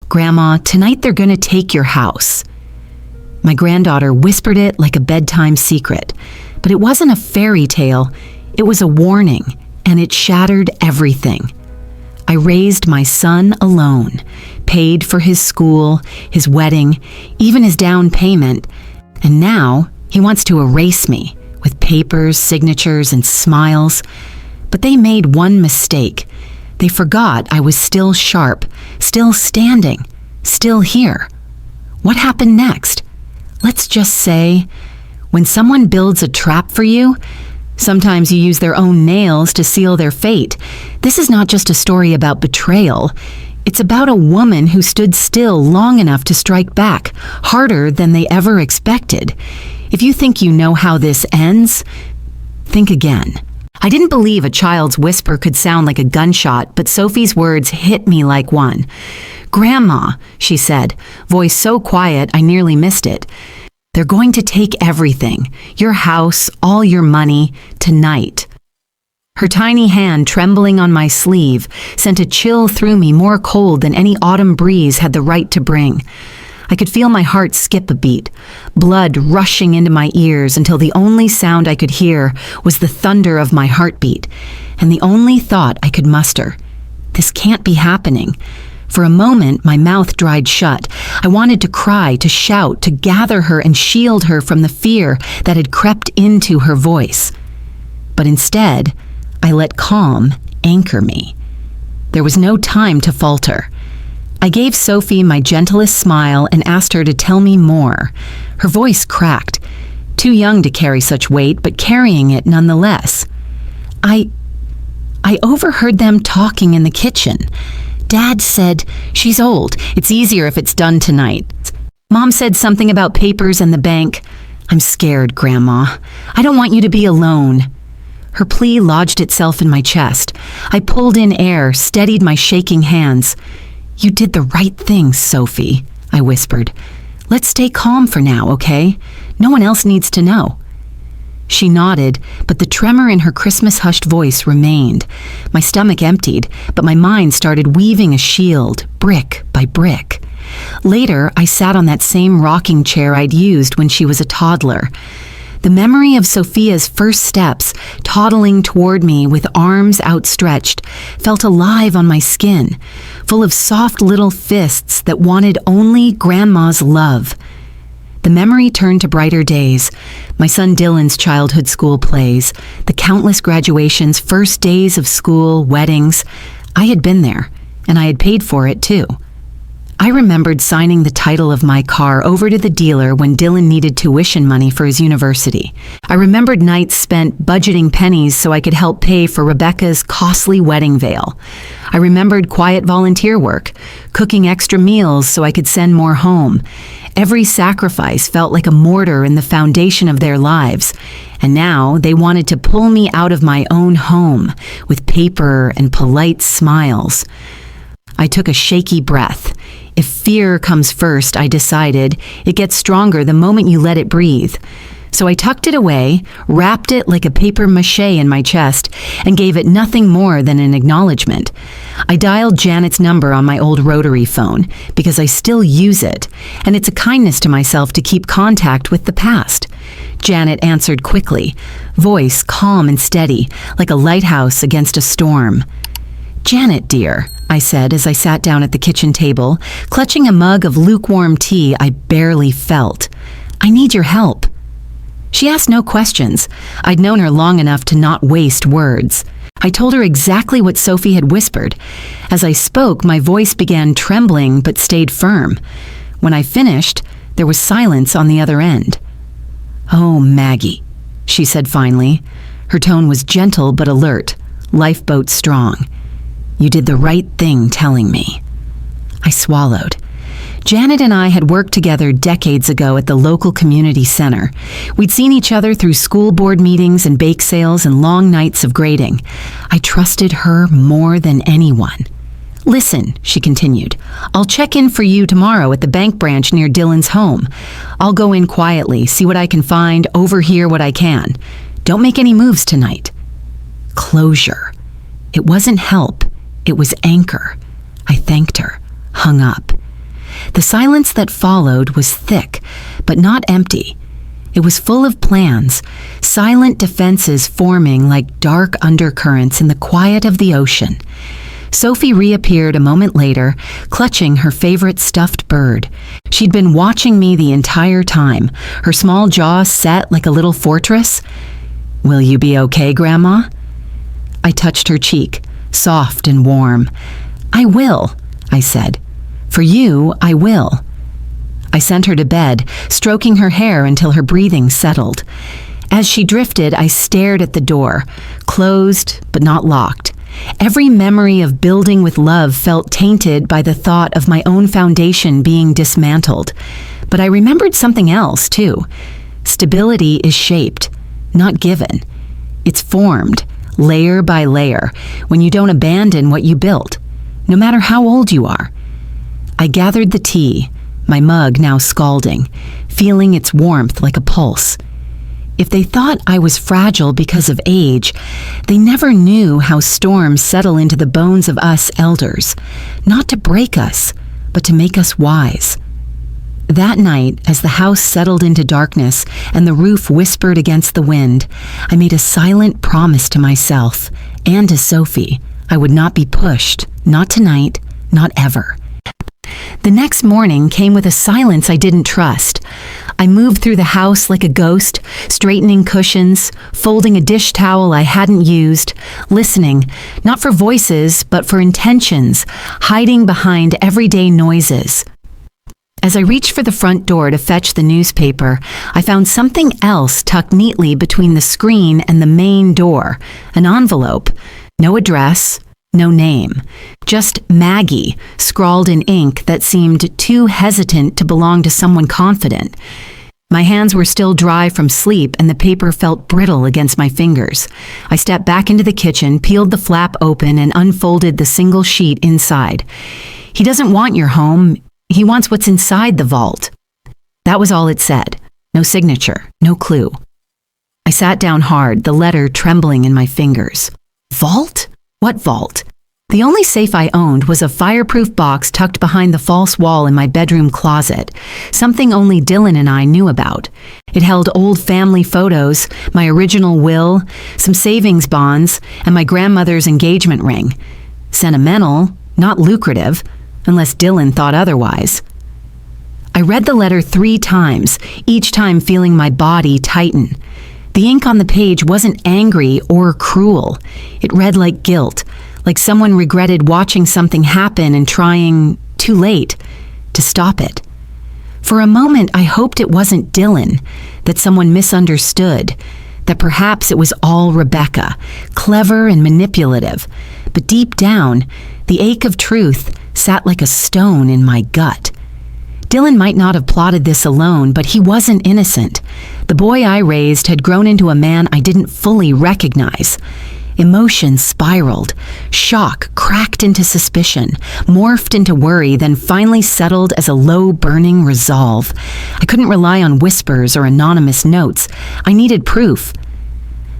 "Grandma, tonight they're going to take your house." My granddaughter whispered it like a bedtime secret, but it wasn't a fairy tale. It was a warning, and it shattered everything. I raised my son alone, paid for his school, his wedding, even his down payment, and now he wants to erase me with papers, signatures, and smiles. But they made one mistake. They forgot I was still sharp, still standing, still here. What happened next? Let's just say, when someone builds a trap for you, sometimes you use their own nails to seal their fate. This is not just a story about betrayal. It's about a woman who stood still long enough to strike back, harder than they ever expected. If you think you know how this ends, think again. I didn't believe a child's whisper could sound like a gunshot, but Sophie's words hit me like one. "Grandma," she said, voice so quiet I nearly missed it. "They're going to take everything, your house, all your money, tonight." Her tiny hand trembling on my sleeve sent a chill through me more cold than any autumn breeze had the right to bring. I could feel my heart skip a beat, blood rushing into my ears until the only sound I could hear was the thunder of my heartbeat, and the only thought I could muster: this can't be happening. For a moment, my mouth dried shut. I wanted to cry, to shout, to gather her and shield her from the fear that had crept into her voice. But instead, I let calm anchor me. There was no time to falter. I gave Sophie my gentlest smile and asked her to tell me more. Her voice cracked. Too young to carry such weight, but carrying it nonetheless. I overheard them talking in the kitchen. Dad said, "She's old. It's easier if it's done tonight." Mom said something about papers and the bank. "I'm scared, Grandma. I don't want you to be alone." Her plea lodged itself in my chest. I pulled in air, steadied my shaking hands. "You did the right thing, Sophie," I whispered. "Let's stay calm for now, okay? No one else needs to know." She nodded, but the tremor in her Christmas-hushed voice remained. My stomach emptied, but my mind started weaving a shield, brick by brick. Later, I sat on that same rocking chair I'd used when she was a toddler. The memory of Sophia's first steps, toddling toward me with arms outstretched, felt alive on my skin, full of soft little fists that wanted only Grandma's love. The memory turned to brighter days, my son Dylan's childhood school plays, the countless graduations, first days of school, weddings. I had been there, and I had paid for it too. I remembered signing the title of my car over to the dealer when Dylan needed tuition money for his university. I remembered nights spent budgeting pennies so I could help pay for Rebecca's costly wedding veil. I remembered quiet volunteer work, cooking extra meals so I could send more home. Every sacrifice felt like a mortar in the foundation of their lives, and now they wanted to pull me out of my own home with paper and polite smiles. I took a shaky breath. If fear comes first, I decided, it gets stronger the moment you let it breathe. So I tucked it away, wrapped it like a papier-mâché in my chest, and gave it nothing more than an acknowledgement. I dialed Janet's number on my old rotary phone, because I still use it, and it's a kindness to myself to keep contact with the past. Janet answered quickly, voice calm and steady, like a lighthouse against a storm. "Janet, dear," I said as I sat down at the kitchen table, clutching a mug of lukewarm tea I barely felt. "I need your help." She asked no questions. I'd known her long enough to not waste words. I told her exactly what Sophie had whispered. As I spoke, my voice began trembling but stayed firm. When I finished, there was silence on the other end. "Oh, Maggie," she said finally. Her tone was gentle but alert, lifeboat strong. "You did the right thing telling me." I swallowed. Janet and I had worked together decades ago at the local community center. We'd seen each other through school board meetings and bake sales and long nights of grading. I trusted her more than anyone. "Listen," she continued, "I'll check in for you tomorrow at the bank branch near Dylan's home. I'll go in quietly, see what I can find, overhear what I can. Don't make any moves tonight." Closure. It wasn't help. It was anchor. I thanked her, hung up. The silence that followed was thick, but not empty. It was full of plans, silent defenses forming like dark undercurrents in the quiet of the ocean. Sophie reappeared a moment later, clutching her favorite stuffed bird. She'd been watching me the entire time, her small jaw set like a little fortress. "Will you be okay, Grandma?" I touched her cheek, soft and warm. "I will," I said. "For you, I will." I sent her to bed, stroking her hair until her breathing settled. As she drifted, I stared at the door, closed but not locked. Every memory of building with love felt tainted by the thought of my own foundation being dismantled. But I remembered something else, too. Stability is shaped, not given. It's formed, layer by layer, when you don't abandon what you built, no matter how old you are. I gathered the tea, my mug now scalding, feeling its warmth like a pulse. If they thought I was fragile because of age, they never knew how storms settle into the bones of us elders, not to break us, but to make us wise. That night, as the house settled into darkness and the roof whispered against the wind, I made a silent promise to myself and to Sophie. I would not be pushed, not tonight, not ever. The next morning came with a silence I didn't trust. I moved through the house like a ghost, straightening cushions, folding a dish towel I hadn't used, listening, not for voices, but for intentions, hiding behind everyday noises. As I reached for the front door to fetch the newspaper, I found something else tucked neatly between the screen and the main door, an envelope. No address, no name, just Maggie, scrawled in ink that seemed too hesitant to belong to someone confident. My hands were still dry from sleep and the paper felt brittle against my fingers. I stepped back into the kitchen, peeled the flap open, and unfolded the single sheet inside. "He doesn't want your home. He wants what's inside the vault." That was all it said. No signature, no clue. I sat down hard, the letter trembling in my fingers. Vault? What vault? The only safe I owned was a fireproof box tucked behind the false wall in my bedroom closet, something only Dylan and I knew about. It held old family photos, my original will, some savings bonds, and my grandmother's engagement ring. Sentimental, not lucrative, unless Dylan thought otherwise. I read the letter 3 times, each time feeling my body tighten. The ink on the page wasn't angry or cruel. It read like guilt, like someone regretted watching something happen and trying, too late, to stop it. For a moment, I hoped it wasn't Dylan, that someone misunderstood, that perhaps it was all Rebecca, clever and manipulative. But deep down, the ache of truth sat like a stone in my gut. Dylan might not have plotted this alone, but he wasn't innocent. The boy I raised had grown into a man I didn't fully recognize. Emotion spiraled. Shock cracked into suspicion, morphed into worry, then finally settled as a low, burning resolve. I couldn't rely on whispers or anonymous notes. I needed proof.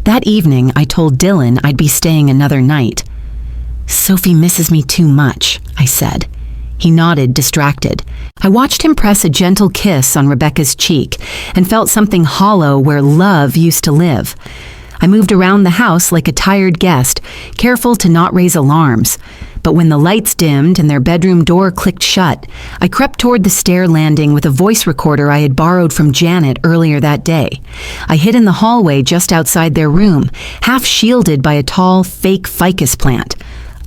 That evening, I told Dylan I'd be staying another night. "Sophie misses me too much," I said. He nodded, distracted. I watched him press a gentle kiss on Rebecca's cheek and felt something hollow where love used to live. I moved around the house like a tired guest, careful to not raise alarms. But when the lights dimmed and their bedroom door clicked shut, I crept toward the stair landing with a voice recorder I had borrowed from Janet earlier that day. I hid in the hallway just outside their room, half shielded by a tall, fake ficus plant.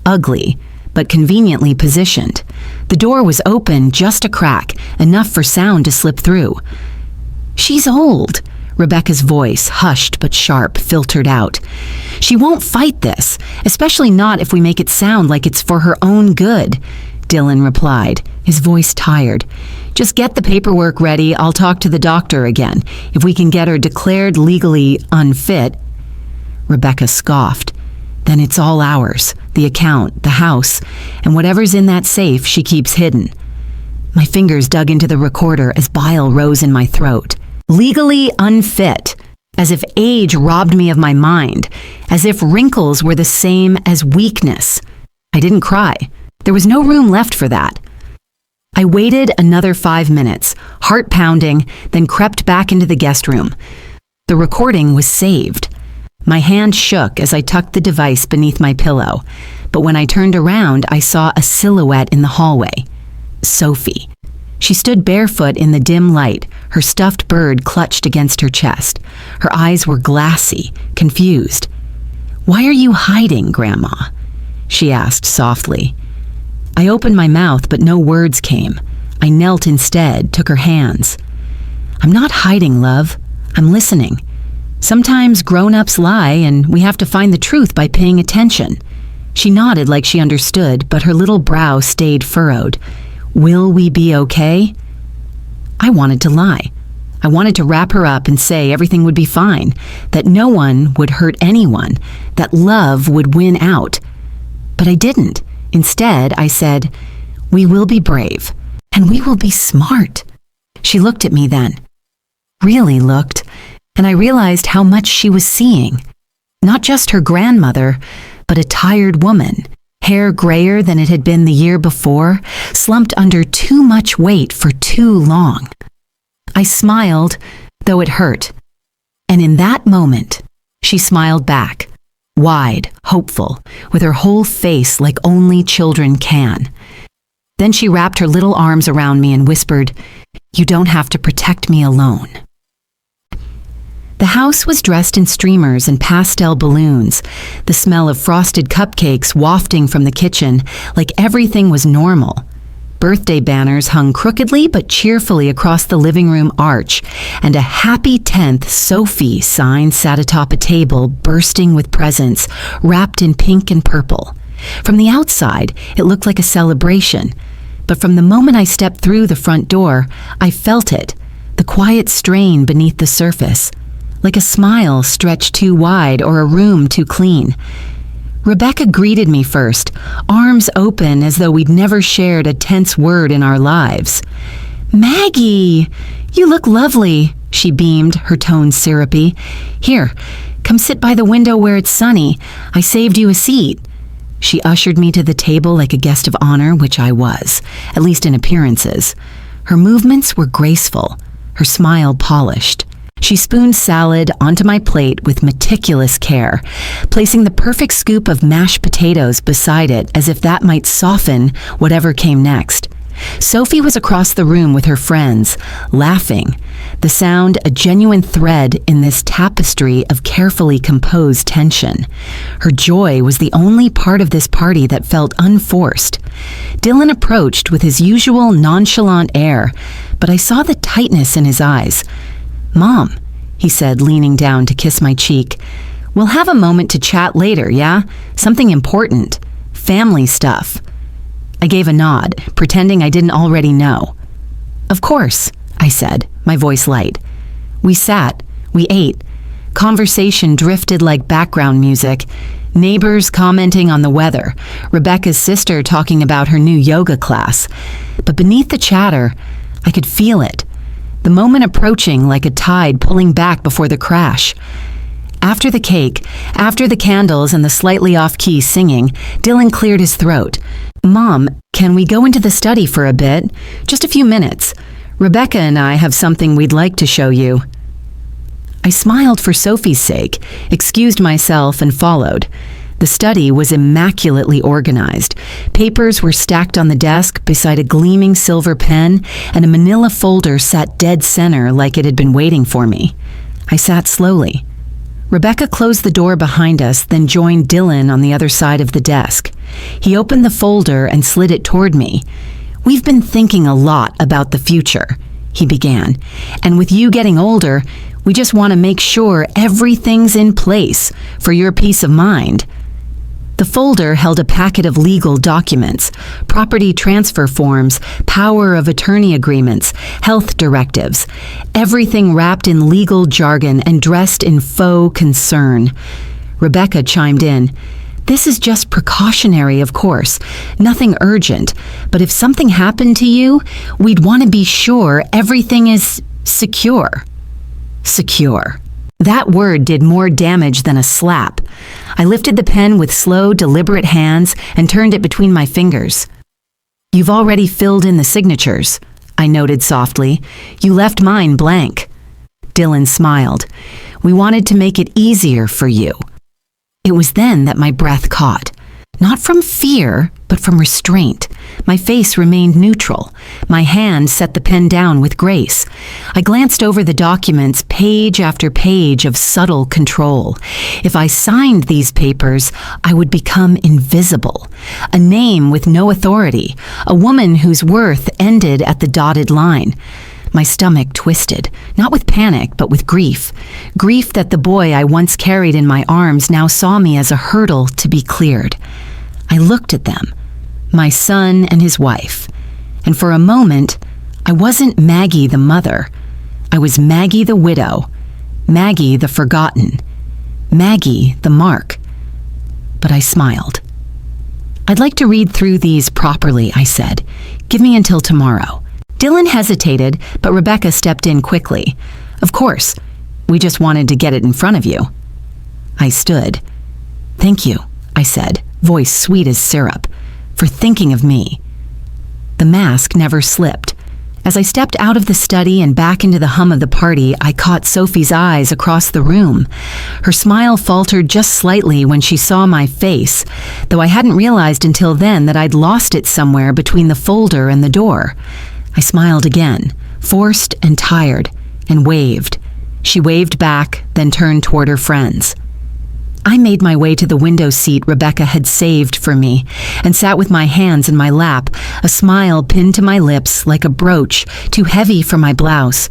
Ugly, but conveniently positioned. The door was open, just a crack, enough for sound to slip through. "She's old," Rebecca's voice, hushed but sharp, filtered out. "She won't fight this, especially not if we make it sound like it's for her own good," Dylan replied, his voice tired. "Just get the paperwork ready. I'll talk to the doctor again. If we can get her declared legally unfit." Rebecca scoffed. "Then it's all ours. The account, the house, and whatever's in that safe she keeps hidden." My fingers dug into the recorder as bile rose in my throat. Legally unfit, as if age robbed me of my mind, as if wrinkles were the same as weakness. I didn't cry. There was no room left for that. I waited another 5 minutes, heart pounding, then crept back into the guest room. The recording was saved. My hand shook as I tucked the device beneath my pillow, but when I turned around, I saw a silhouette in the hallway. Sophie. She stood barefoot in the dim light, her stuffed bird clutched against her chest. Her eyes were glassy, confused. "Why are you hiding, Grandma?" she asked softly. I opened my mouth, but no words came. I knelt instead, took her hands. "I'm not hiding, love. I'm listening. Sometimes grown-ups lie, and we have to find the truth by paying attention." She nodded like she understood, but her little brow stayed furrowed. "Will we be okay?" I wanted to lie. I wanted to wrap her up and say everything would be fine, that no one would hurt anyone, that love would win out. But I didn't. Instead, I said, "We will be brave, and we will be smart." She looked at me then. Really looked, and I realized how much she was seeing. Not just her grandmother, but a tired woman, hair grayer than it had been the year before, slumped under too much weight for too long. I smiled, though it hurt. And in that moment, she smiled back, wide, hopeful, with her whole face like only children can. Then she wrapped her little arms around me and whispered, "You don't have to protect me alone." The house was dressed in streamers and pastel balloons, the smell of frosted cupcakes wafting from the kitchen like everything was normal. Birthday banners hung crookedly but cheerfully across the living room arch, and a happy 10th Sophie sign sat atop a table bursting with presents, wrapped in pink and purple. From the outside, it looked like a celebration, but from the moment I stepped through the front door, I felt it, the quiet strain beneath the surface, like a smile stretched too wide or a room too clean. Rebecca greeted me first, arms open as though we'd never shared a tense word in our lives. "Maggie, you look lovely," she beamed, her tone syrupy. "Here, come sit by the window where it's sunny. I saved you a seat." She ushered me to the table like a guest of honor, which I was, at least in appearances. Her movements were graceful, her smile polished. She spooned salad onto my plate with meticulous care, placing the perfect scoop of mashed potatoes beside it as if that might soften whatever came next. Sophie was across the room with her friends, laughing, the sound a genuine thread in this tapestry of carefully composed tension. Her joy was the only part of this party that felt unforced. Dylan approached with his usual nonchalant air, but I saw the tightness in his eyes. "Mom," he said, leaning down to kiss my cheek, "we'll have a moment to chat later, yeah? Something important. Family stuff." I gave a nod, pretending I didn't already know. "Of course," I said, my voice light. We sat, we ate. Conversation drifted like background music. Neighbors commenting on the weather, Rebecca's sister talking about her new yoga class. But beneath the chatter, I could feel it. The moment approaching like a tide pulling back before the crash. After the cake, after the candles and the slightly off-key singing, Dylan cleared his throat. "Mom, can we go into the study for a bit? Just a few minutes. Rebecca and I have something we'd like to show you." I smiled for Sophie's sake, excused myself, and followed. The study was immaculately organized. Papers were stacked on the desk beside a gleaming silver pen, and a manila folder sat dead center like it had been waiting for me. I sat slowly. Rebecca closed the door behind us, then joined Dylan on the other side of the desk. He opened the folder and slid it toward me. "We've been thinking a lot about the future," he began, "and with you getting older, we just want to make sure everything's in place for your peace of mind." The folder held a packet of legal documents, property transfer forms, power of attorney agreements, health directives, everything wrapped in legal jargon and dressed in faux concern. Rebecca chimed in. "This is just precautionary, of course, nothing urgent, but if something happened to you, we'd want to be sure everything is secure." Secure. That word did more damage than a slap. I lifted the pen with slow, deliberate hands and turned it between my fingers. "You've already filled in the signatures," I noted softly. "You left mine blank." Dylan smiled. "We wanted to make it easier for you." It was then that my breath caught. Not from fear, but from restraint. My face remained neutral. My hand set the pen down with grace. I glanced over the documents, page after page of subtle control. If I signed these papers, I would become invisible. A name with no authority. A woman whose worth ended at the dotted line. My stomach twisted, not with panic, but with grief. Grief that the boy I once carried in my arms now saw me as a hurdle to be cleared. I looked at them, my son and his wife, and for a moment, I wasn't Maggie the mother. I was Maggie the widow, Maggie the forgotten, Maggie the mark. But I smiled. "I'd like to read through these properly," I said. "Give me until tomorrow." Dylan hesitated, but Rebecca stepped in quickly. "Of course, we just wanted to get it in front of you." I stood. "Thank you," I said, voice sweet as syrup, "for thinking of me." The mask never slipped. As I stepped out of the study and back into the hum of the party, I caught Sophie's eyes across the room. Her smile faltered just slightly when she saw my face, though I hadn't realized until then that I'd lost it somewhere between the folder and the door. I smiled again, forced and tired, and waved. She waved back, then turned toward her friends. I made my way to the window seat Rebecca had saved for me and sat with my hands in my lap, a smile pinned to my lips like a brooch too heavy for my blouse.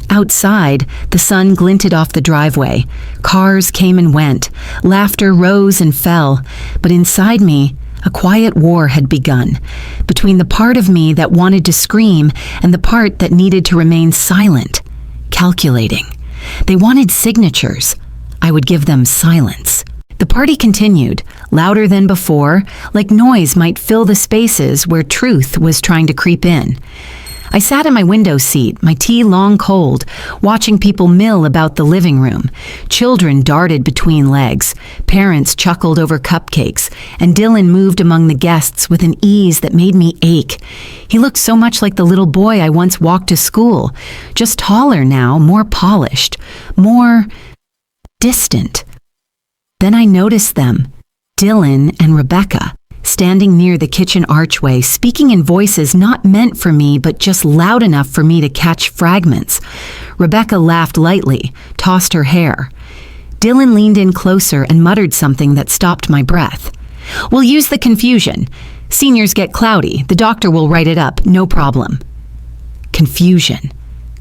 Outside, the sun glinted off the driveway. Cars came and went. Laughter rose and fell. But inside me, a quiet war had begun, between the part of me that wanted to scream and the part that needed to remain silent, calculating. They wanted signatures. I would give them silence. The party continued, louder than before, like noise might fill the spaces where truth was trying to creep in. I sat in my window seat, my tea long cold, watching people mill about the living room. Children darted between legs, parents chuckled over cupcakes, and Dylan moved among the guests with an ease that made me ache. He looked so much like the little boy I once walked to school, just taller now, more polished, more distant. Then I noticed them, Dylan and Rebecca, standing near the kitchen archway, speaking in voices not meant for me but just loud enough for me to catch fragments. Rebecca laughed lightly, tossed her hair. Dylan leaned in closer and muttered something that stopped my breath. "We'll use the confusion. Seniors get cloudy. The doctor will write it up, no problem." Confusion.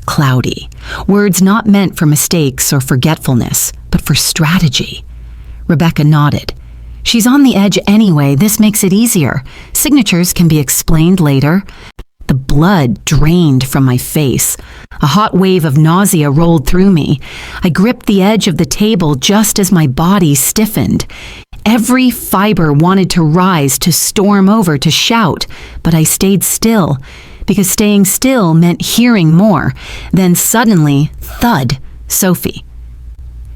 Cloudy. Words not meant for mistakes or forgetfulness, but for strategy. Rebecca nodded. "She's on the edge anyway. This makes it easier. Signatures can be explained later." The blood drained from my face. A hot wave of nausea rolled through me. I gripped the edge of the table just as my body stiffened. Every fiber wanted to rise, to storm over, to shout, but I stayed still, because staying still meant hearing more. Then suddenly, thud, Sophie.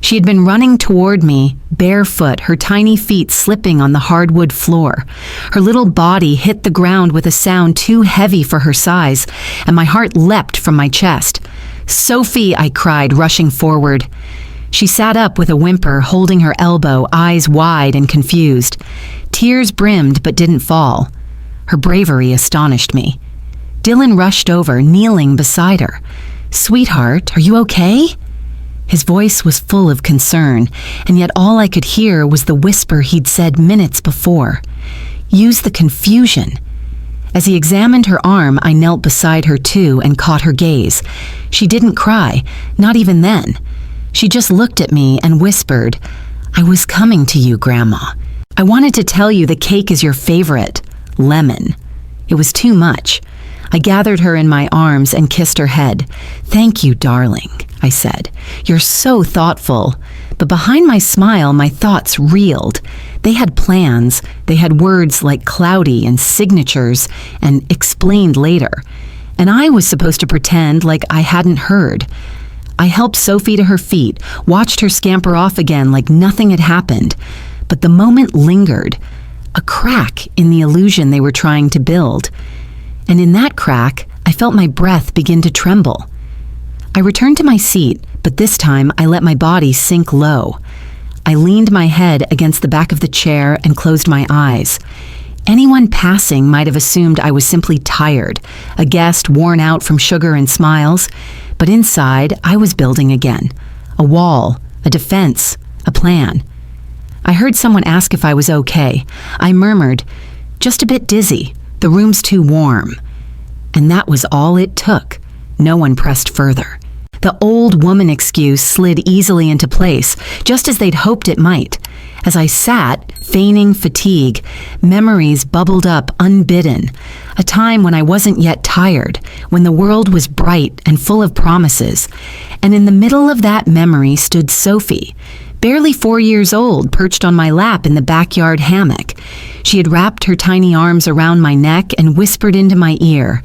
She had been running toward me, barefoot, her tiny feet slipping on the hardwood floor. Her little body hit the ground with a sound too heavy for her size, and my heart leapt from my chest. "Sophie!" I cried, rushing forward. She sat up with a whimper, holding her elbow, eyes wide and confused. Tears brimmed but didn't fall. Her bravery astonished me. Dylan rushed over, kneeling beside her. "Sweetheart, are you okay?" His voice was full of concern, and yet all I could hear was the whisper he'd said minutes before. "Use the confusion." As he examined her arm, I knelt beside her too and caught her gaze. She didn't cry, not even then. She just looked at me and whispered, "I was coming to you, Grandma. I wanted to tell you the cake is your favorite, lemon." It was too much. I gathered her in my arms and kissed her head. "Thank you, darling," I said. "You're so thoughtful." But behind my smile, my thoughts reeled. They had plans. They had words like cloudy and signatures and explained later. And I was supposed to pretend like I hadn't heard. I helped Sophie to her feet, watched her scamper off again like nothing had happened. But the moment lingered. a crack in the illusion they were trying to build. And in that crack, I felt my breath begin to tremble. I returned to my seat, but this time I let my body sink low. I leaned my head against the back of the chair and closed my eyes. Anyone passing might have assumed I was simply tired, a guest worn out from sugar and smiles, but inside I was building again. A wall, a defense, a plan. I heard someone ask if I was okay. I murmured, "Just a bit dizzy. The room's too warm." And that was all it took. No one pressed further. The old woman excuse slid easily into place, just as they'd hoped it might. As I sat, feigning fatigue, memories bubbled up unbidden. A time when I wasn't yet tired, when the world was bright and full of promises. And in the middle of that memory stood Sophie, barely 4 years old, perched on my lap in the backyard hammock. She had wrapped her tiny arms around my neck and whispered into my ear,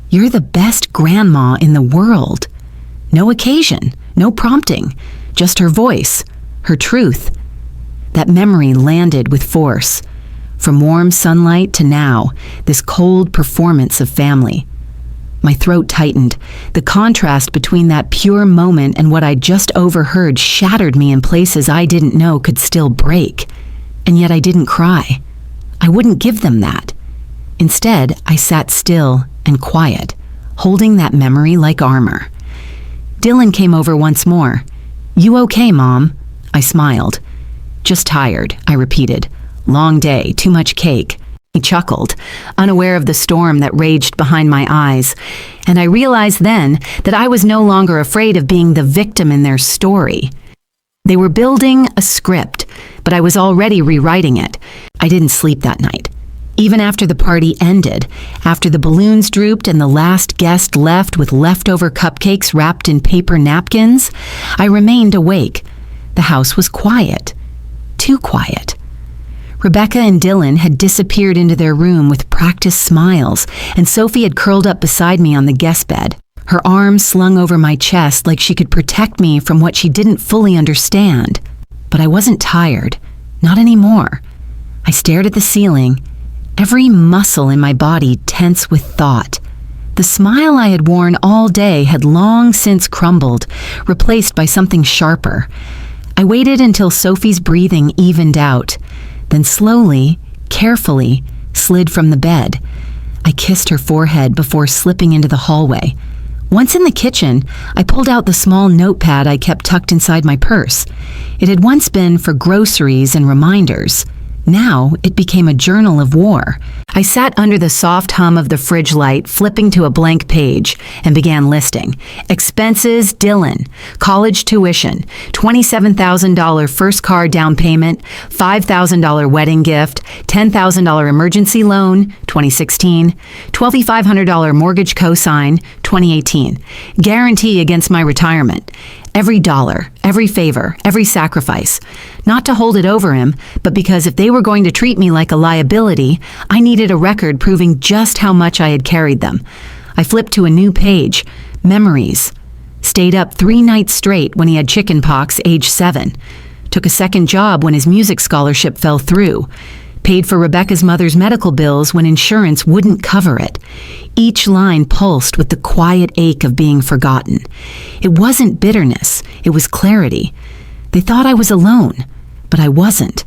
"You're the best grandma in the world." No occasion, no prompting, just her voice, her truth. That memory landed with force. From warm sunlight to now, this cold performance of family. My throat tightened. The contrast between that pure moment and what I'd just overheard shattered me in places I didn't know could still break. And yet I didn't cry. I wouldn't give them that. Instead, I sat still and quiet, holding that memory like armor. Dylan came over once more. "You okay, Mom?" I smiled. "Just tired," I repeated. "Long day, too much cake." He chuckled, unaware of the storm that raged behind my eyes, and I realized then that I was no longer afraid of being the victim in their story. They were building a script, but I was already rewriting it. I didn't sleep that night. Even after the party ended, after the balloons drooped and the last guest left with leftover cupcakes wrapped in paper napkins, I remained awake. The house was quiet. Too quiet. Rebecca and Dylan had disappeared into their room with practiced smiles, and Sophie had curled up beside me on the guest bed, her arms slung over my chest like she could protect me from what she didn't fully understand. But I wasn't tired. Not anymore. I stared at the ceiling, every muscle in my body tense with thought. The smile I had worn all day had long since crumbled, replaced by something sharper. I waited until Sophie's breathing evened out, then slowly, carefully, slid from the bed. I kissed her forehead before slipping into the hallway. Once in the kitchen, I pulled out the small notepad I kept tucked inside my purse. It had once been for groceries and reminders. Now it became a journal of war. I sat under the soft hum of the fridge light, flipping to a blank page, and began listing. Expenses, Dylan. College tuition. $27,000 first car down payment. $5,000 wedding gift. $10,000 emergency loan, 2016. $2,500 mortgage cosign, 2018. Guarantee against my retirement. Every dollar, every favor, every sacrifice. Not to hold it over him, but because if they were going to treat me like a liability, I needed a record proving just how much I had carried them. I flipped to a new page, memories. Stayed up 3 nights straight when he had chickenpox, age 7. Took a second job when his music scholarship fell through. Paid for Rebecca's mother's medical bills when insurance wouldn't cover it. Each line pulsed with the quiet ache of being forgotten. It wasn't bitterness, it was clarity. They thought I was alone, but I wasn't.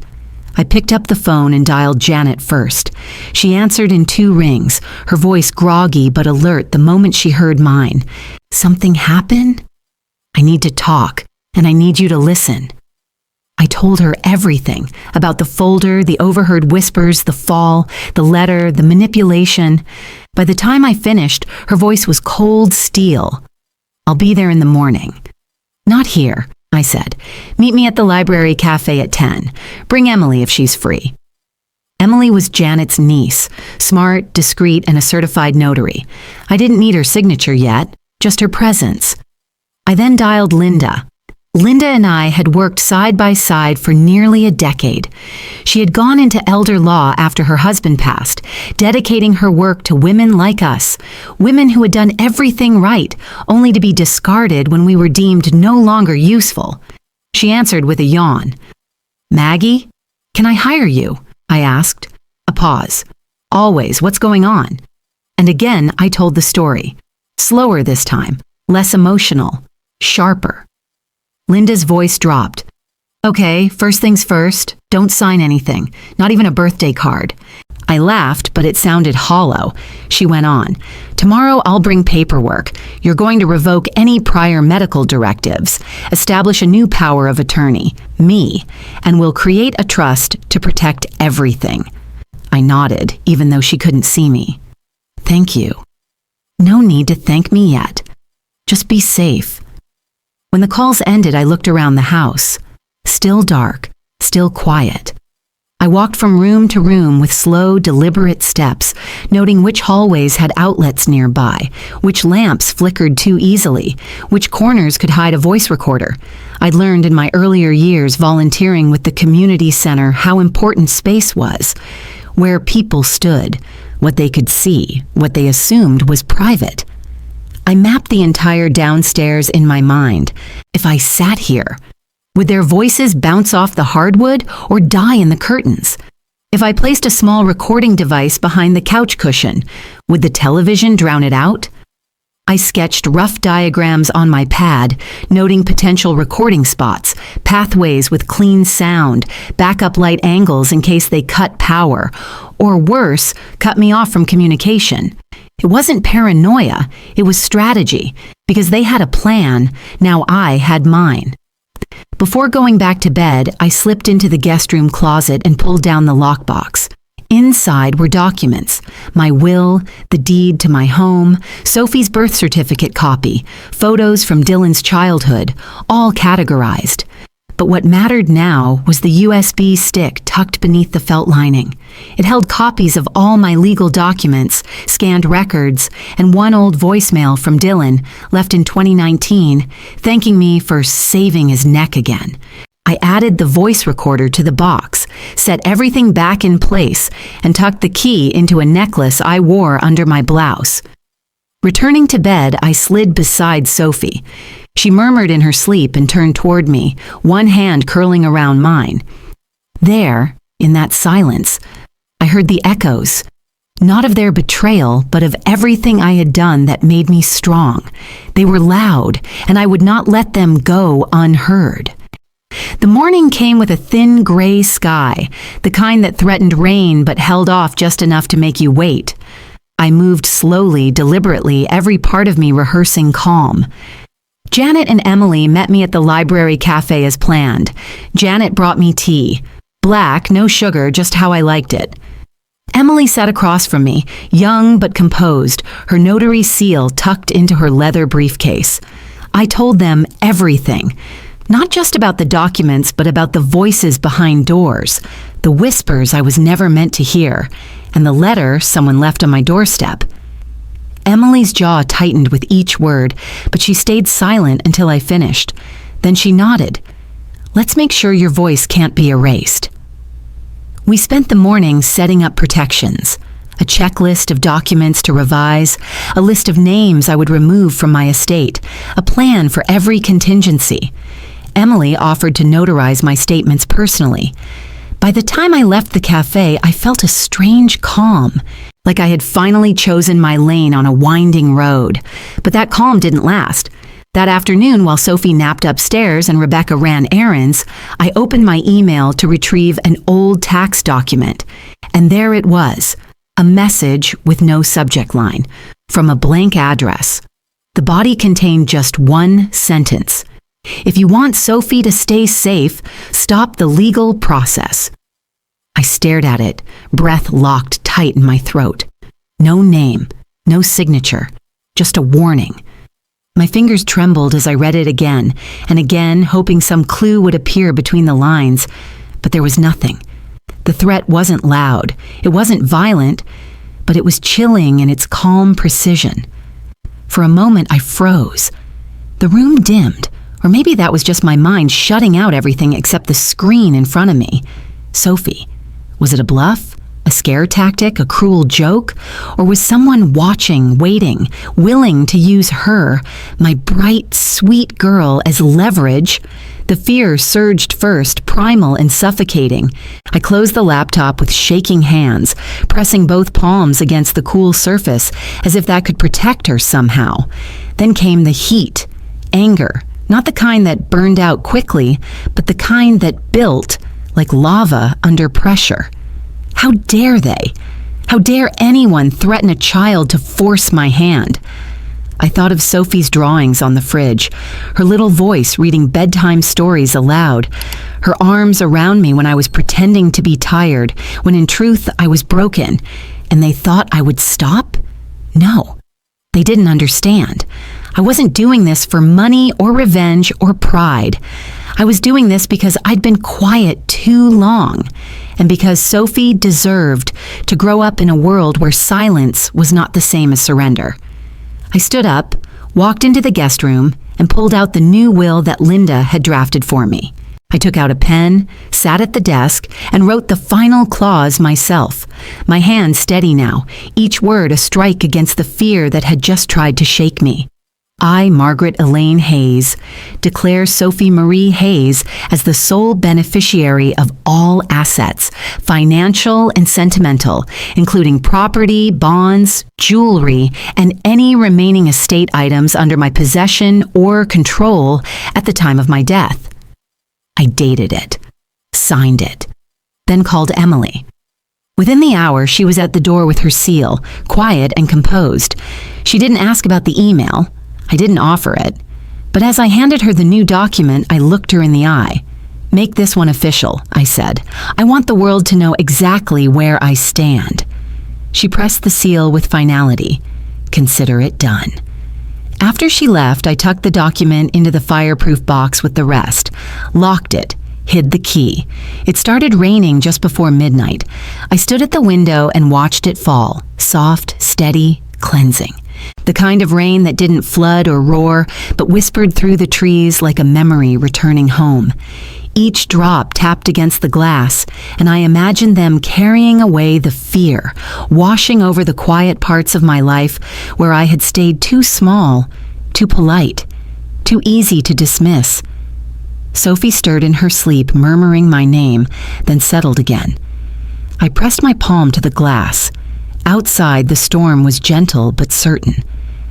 I picked up the phone and dialed Janet first. She answered in 2 rings, her voice groggy but alert the moment she heard mine. "Something happened? I need to talk, and I need you to listen." I told her everything about the folder, the overheard whispers, the fall, the letter, the manipulation. By the time I finished, her voice was cold steel. "I'll be there in the morning." "Not here," I said. "Meet me at the library cafe at 10. Bring Emily if she's free." Emily was Janet's niece, smart, discreet, and a certified notary. I didn't need her signature yet, just her presence. I then dialed Linda. Linda and I had worked side by side for nearly a decade. She had gone into elder law after her husband passed, dedicating her work to women like us, women who had done everything right, only to be discarded when we were deemed no longer useful. She answered with a yawn. "Maggie, can I hire you?" I asked. A pause. Always, what's going on? And again, I told the story. Slower this time, less emotional, sharper. Linda's voice dropped. Okay, first things first, don't sign anything, not even a birthday card. I laughed, but it sounded hollow. She went on. Tomorrow I'll bring paperwork. You're going to revoke any prior medical directives, establish a new power of attorney, me, and we'll create a trust to protect everything. I nodded, even though she couldn't see me. Thank you. No need to thank me yet. Just be safe. When the calls ended, I looked around the house. Still dark, still quiet. I walked from room to room with slow, deliberate steps, noting which hallways had outlets nearby, which lamps flickered too easily, which corners could hide a voice recorder. I'd learned in my earlier years volunteering with the community center how important space was, where people stood, what they could see, what they assumed was private. I mapped the entire downstairs in my mind. If I sat here, would their voices bounce off the hardwood or die in the curtains? If I placed a small recording device behind the couch cushion, would the television drown it out? I sketched rough diagrams on my pad, noting potential recording spots, pathways with clean sound, backup light angles in case they cut power, or worse, cut me off from communication. It wasn't paranoia, it was strategy, because they had a plan, now I had mine. Before going back to bed, I slipped into the guest room closet and pulled down the lockbox. Inside were documents, my will, the deed to my home, Sophie's birth certificate copy, photos from Dylan's childhood, all categorized. But what mattered now was the USB stick tucked beneath the felt lining. It held copies of all my legal documents, scanned records, and one old voicemail from Dylan, left in 2019, thanking me for saving his neck again. I added the voice recorder to the box, set everything back in place, and tucked the key into a necklace I wore under my blouse. Returning to bed, I slid beside Sophie. She murmured in her sleep and turned toward me, one hand curling around mine. There, in that silence, I heard the echoes, not of their betrayal, but of everything I had done that made me strong. They were loud, and I would not let them go unheard. The morning came with a thin gray sky, the kind that threatened rain but held off just enough to make you wait. I moved slowly, deliberately, every part of me rehearsing calm. Janet and Emily met me at the library cafe as planned. Janet brought me tea. Black, no sugar, just how I liked it. Emily sat across from me, young but composed, her notary seal tucked into her leather briefcase. I told them everything. Not just about the documents, but about the voices behind doors, the whispers I was never meant to hear, and the letter someone left on my doorstep. Emily's jaw tightened with each word, but she stayed silent until I finished. Then she nodded. Let's make sure your voice can't be erased. We spent the morning setting up protections, a checklist of documents to revise, a list of names I would remove from my estate, a plan for every contingency. Emily offered to notarize my statements personally. By the time I left the cafe, I felt a strange calm, like I had finally chosen my lane on a winding road. But that calm didn't last. That afternoon, while Sophie napped upstairs and Rebecca ran errands, I opened my email to retrieve an old tax document. And there it was, a message with no subject line, from a blank address. The body contained just one sentence. If you want Sophie to stay safe, stop the legal process. I stared at it, breath locked tight in my throat. No name, no signature, just a warning. My fingers trembled as I read it again and again, hoping some clue would appear between the lines, but there was nothing. The threat wasn't loud, it wasn't violent, but it was chilling in its calm precision. For a moment, I froze. The room dimmed. Or maybe that was just my mind shutting out everything except the screen in front of me. Sophie. Was it a bluff? A A scare tactic, a cruel joke? Or was someone watching, waiting, willing to use her, my bright, sweet girl, as leverage? The fear surged first, primal and suffocating. I closed the laptop with shaking hands, pressing both palms against the cool surface as if that could protect her somehow. Then came the heat, anger, not the kind that burned out quickly, but the kind that built like lava under pressure. How dare they? How dare anyone threaten a child to force my hand? I thought of Sophie's drawings on the fridge, her little voice reading bedtime stories aloud, her arms around me when I was pretending to be tired, when in truth I was broken, and they thought I would stop? No, they didn't understand. I wasn't doing this for money or revenge or pride. I was doing this because I'd been quiet too long, and because Sophie deserved to grow up in a world where silence was not the same as surrender. I stood up, walked into the guest room, and pulled out the new will that Linda had drafted for me. I took out a pen, sat at the desk, and wrote the final clause myself, my hand steady now, each word a strike against the fear that had just tried to shake me. I, Margaret Elaine Hayes, declare Sophie Marie Hayes as the sole beneficiary of all assets, financial and sentimental, including property, bonds, jewelry, and any remaining estate items under my possession or control at the time of my death. I dated it, signed it, then called Emily. Within the hour, she was at the door with her seal, quiet and composed. She didn't ask about the email. I didn't offer it, but as I handed her the new document, I looked her in the eye. "Make this one official," I said. "I want the world to know exactly where I stand." She pressed the seal with finality. "Consider it done." After she left, I tucked the document into the fireproof box with the rest, locked it, hid the key. It started raining just before midnight. I stood at the window and watched it fall, soft, steady, cleansing. The kind of rain that didn't flood or roar, but whispered through the trees like a memory returning home. Each drop tapped against the glass, and I imagined them carrying away the fear, washing over the quiet parts of my life where I had stayed too small, too polite, too easy to dismiss. Sophie stirred in her sleep, murmuring my name, then settled again. I pressed my palm to the glass. Outside, the storm was gentle but certain,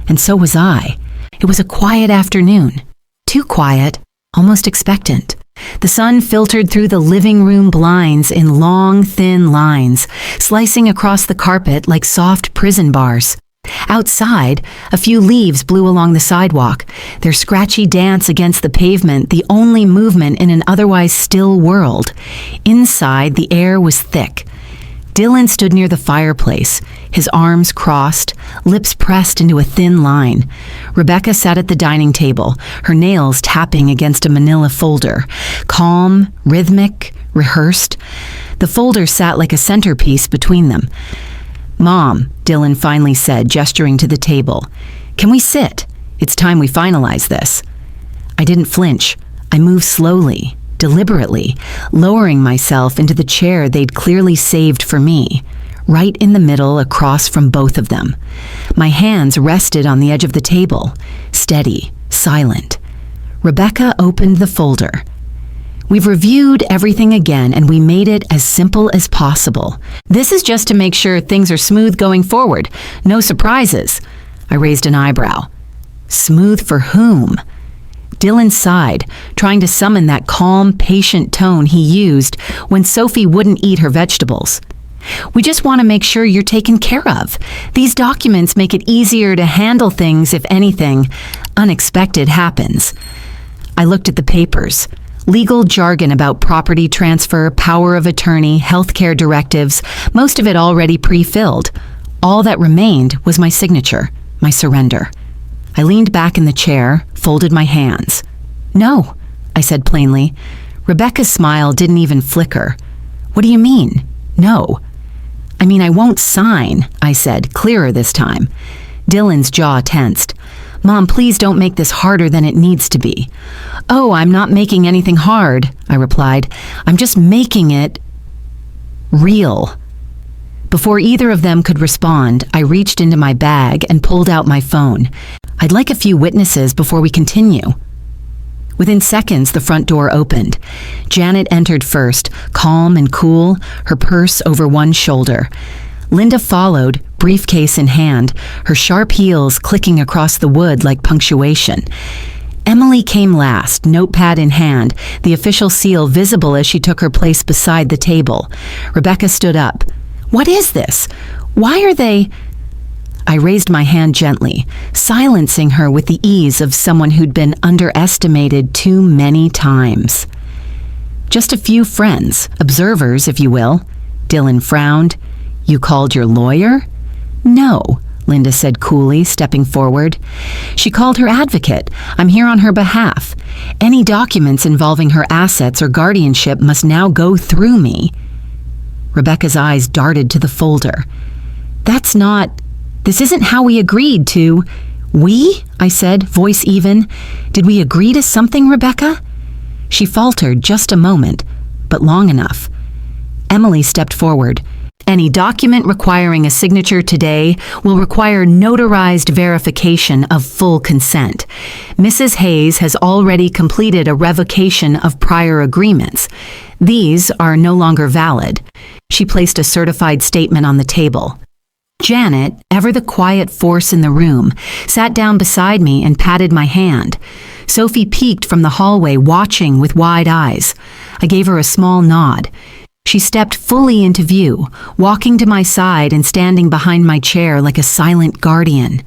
and so was I. It was a quiet afternoon. Too quiet, almost expectant. The sun filtered through the living room blinds in long, thin lines, slicing across the carpet like soft prison bars. Outside, a few leaves blew along the sidewalk, their scratchy dance against the pavement the only movement in an otherwise still world. Inside, the air was thick. Dylan stood near the fireplace, his arms crossed, lips pressed into a thin line. Rebecca sat at the dining table, her nails tapping against a manila folder. Calm, rhythmic, rehearsed. The folder sat like a centerpiece between them. "Mom," Dylan finally said, gesturing to the table. "Can we sit? It's time we finalize this." I didn't flinch. I moved slowly, deliberately, lowering myself into the chair they'd clearly saved for me, right in the middle across from both of them. My hands rested on the edge of the table, steady, silent. Rebecca opened the folder. "We've reviewed everything again, and we made it as simple as possible. This is just to make sure things are smooth going forward. No surprises." I raised an eyebrow. "Smooth for whom?" Dylan sighed, trying to summon that calm, patient tone he used when Sophie wouldn't eat her vegetables. "We just want to make sure you're taken care of. These documents make it easier to handle things if anything unexpected happens." I looked at the papers. Legal jargon about property transfer, power of attorney, healthcare directives, most of it already pre-filled. All that remained was my signature, my surrender. I leaned back in the chair, folded my hands. "No," I said plainly. Rebecca's smile didn't even flicker. "What do you mean, no?" "I mean, I won't sign," I said, clearer this time. Dylan's jaw tensed. "Mom, please don't make this harder than it needs to be." "Oh, I'm not making anything hard," I replied. "I'm just making it real." Before either of them could respond, I reached into my bag and pulled out my phone. I'd like a few witnesses before we continue. Within seconds, the front door opened. Janet entered first, calm and cool, her purse over one shoulder. Linda followed, briefcase in hand, her sharp heels clicking across the wood like punctuation. Emily came last, notepad in hand, the official seal visible as she took her place beside the table. Rebecca stood up. "What is this? Why are they—" I raised my hand gently, silencing her with the ease of someone who'd been underestimated too many times. "Just a few friends, observers, if you will." Dylan frowned. "You called your lawyer?" "No," Linda said coolly, stepping forward. "She called her advocate. I'm here on her behalf. Any documents involving her assets or guardianship must now go through me." Rebecca's eyes darted to the folder. This isn't how we agreed to." "We?" I said, voice even. "Did we agree to something, Rebecca?" She faltered just a moment, but long enough. Emily stepped forward. "Any document requiring a signature today will require notarized verification of full consent. Mrs. Hayes has already completed a revocation of prior agreements. These are no longer valid." She placed a certified statement on the table. Janet, ever the quiet force in the room, sat down beside me and patted my hand. Sophie peeked from the hallway, watching with wide eyes. I gave her a small nod. She stepped fully into view, walking to my side and standing behind my chair like a silent guardian.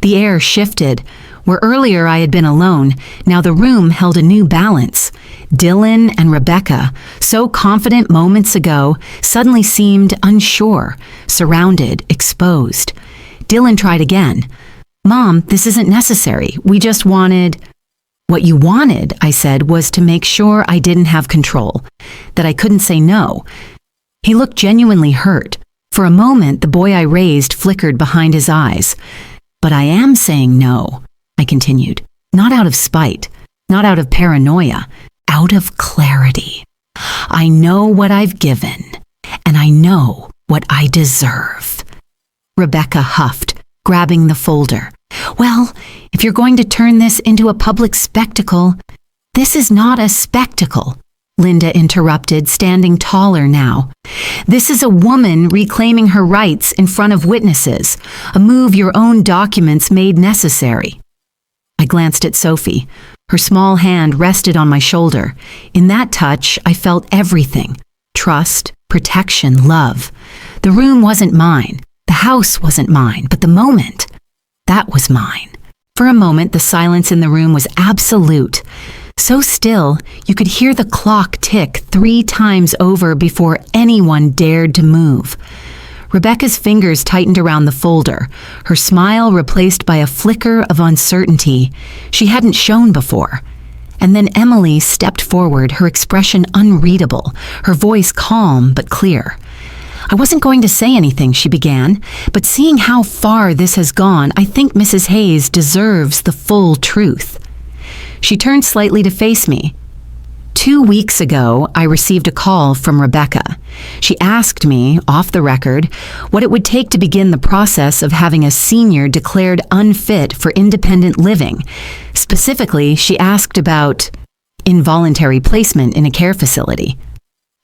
The air shifted. Where earlier I had been alone, now the room held a new balance. Dylan and Rebecca, so confident moments ago, suddenly seemed unsure, surrounded, exposed. Dylan tried again. "Mom, this isn't necessary. We just wanted—" "What you wanted," I said, "was to make sure I didn't have control, that I couldn't say no." He looked genuinely hurt. For a moment, the boy I raised flickered behind his eyes. "But I am saying no," I continued. "Not out of spite, not out of paranoia, out of clarity. I know what I've given, and I know what I deserve." Rebecca huffed, grabbing the folder. "Well, if you're going to turn this into a public spectacle—" "This is not a spectacle," Linda interrupted, standing taller now. "This is a woman reclaiming her rights in front of witnesses, a move your own documents made necessary." I glanced at Sophie. Her small hand rested on my shoulder. In that touch, I felt everything. Trust, protection, love. The room wasn't mine. The house wasn't mine, but the moment, that was mine. For a moment, the silence in the room was absolute. So still, you could hear the clock tick 3 times over before anyone dared to move. Rebecca's fingers tightened around the folder, her smile replaced by a flicker of uncertainty she hadn't shown before. And then Emily stepped forward, her expression unreadable, her voice calm but clear. "I wasn't going to say anything," she began, "but seeing how far this has gone, I think Mrs. Hayes deserves the full truth." She turned slightly to face me. 2 weeks ago, I received a call from Rebecca. She asked me, off the record, what it would take to begin the process of having a senior declared unfit for independent living. Specifically, she asked about involuntary placement in a care facility.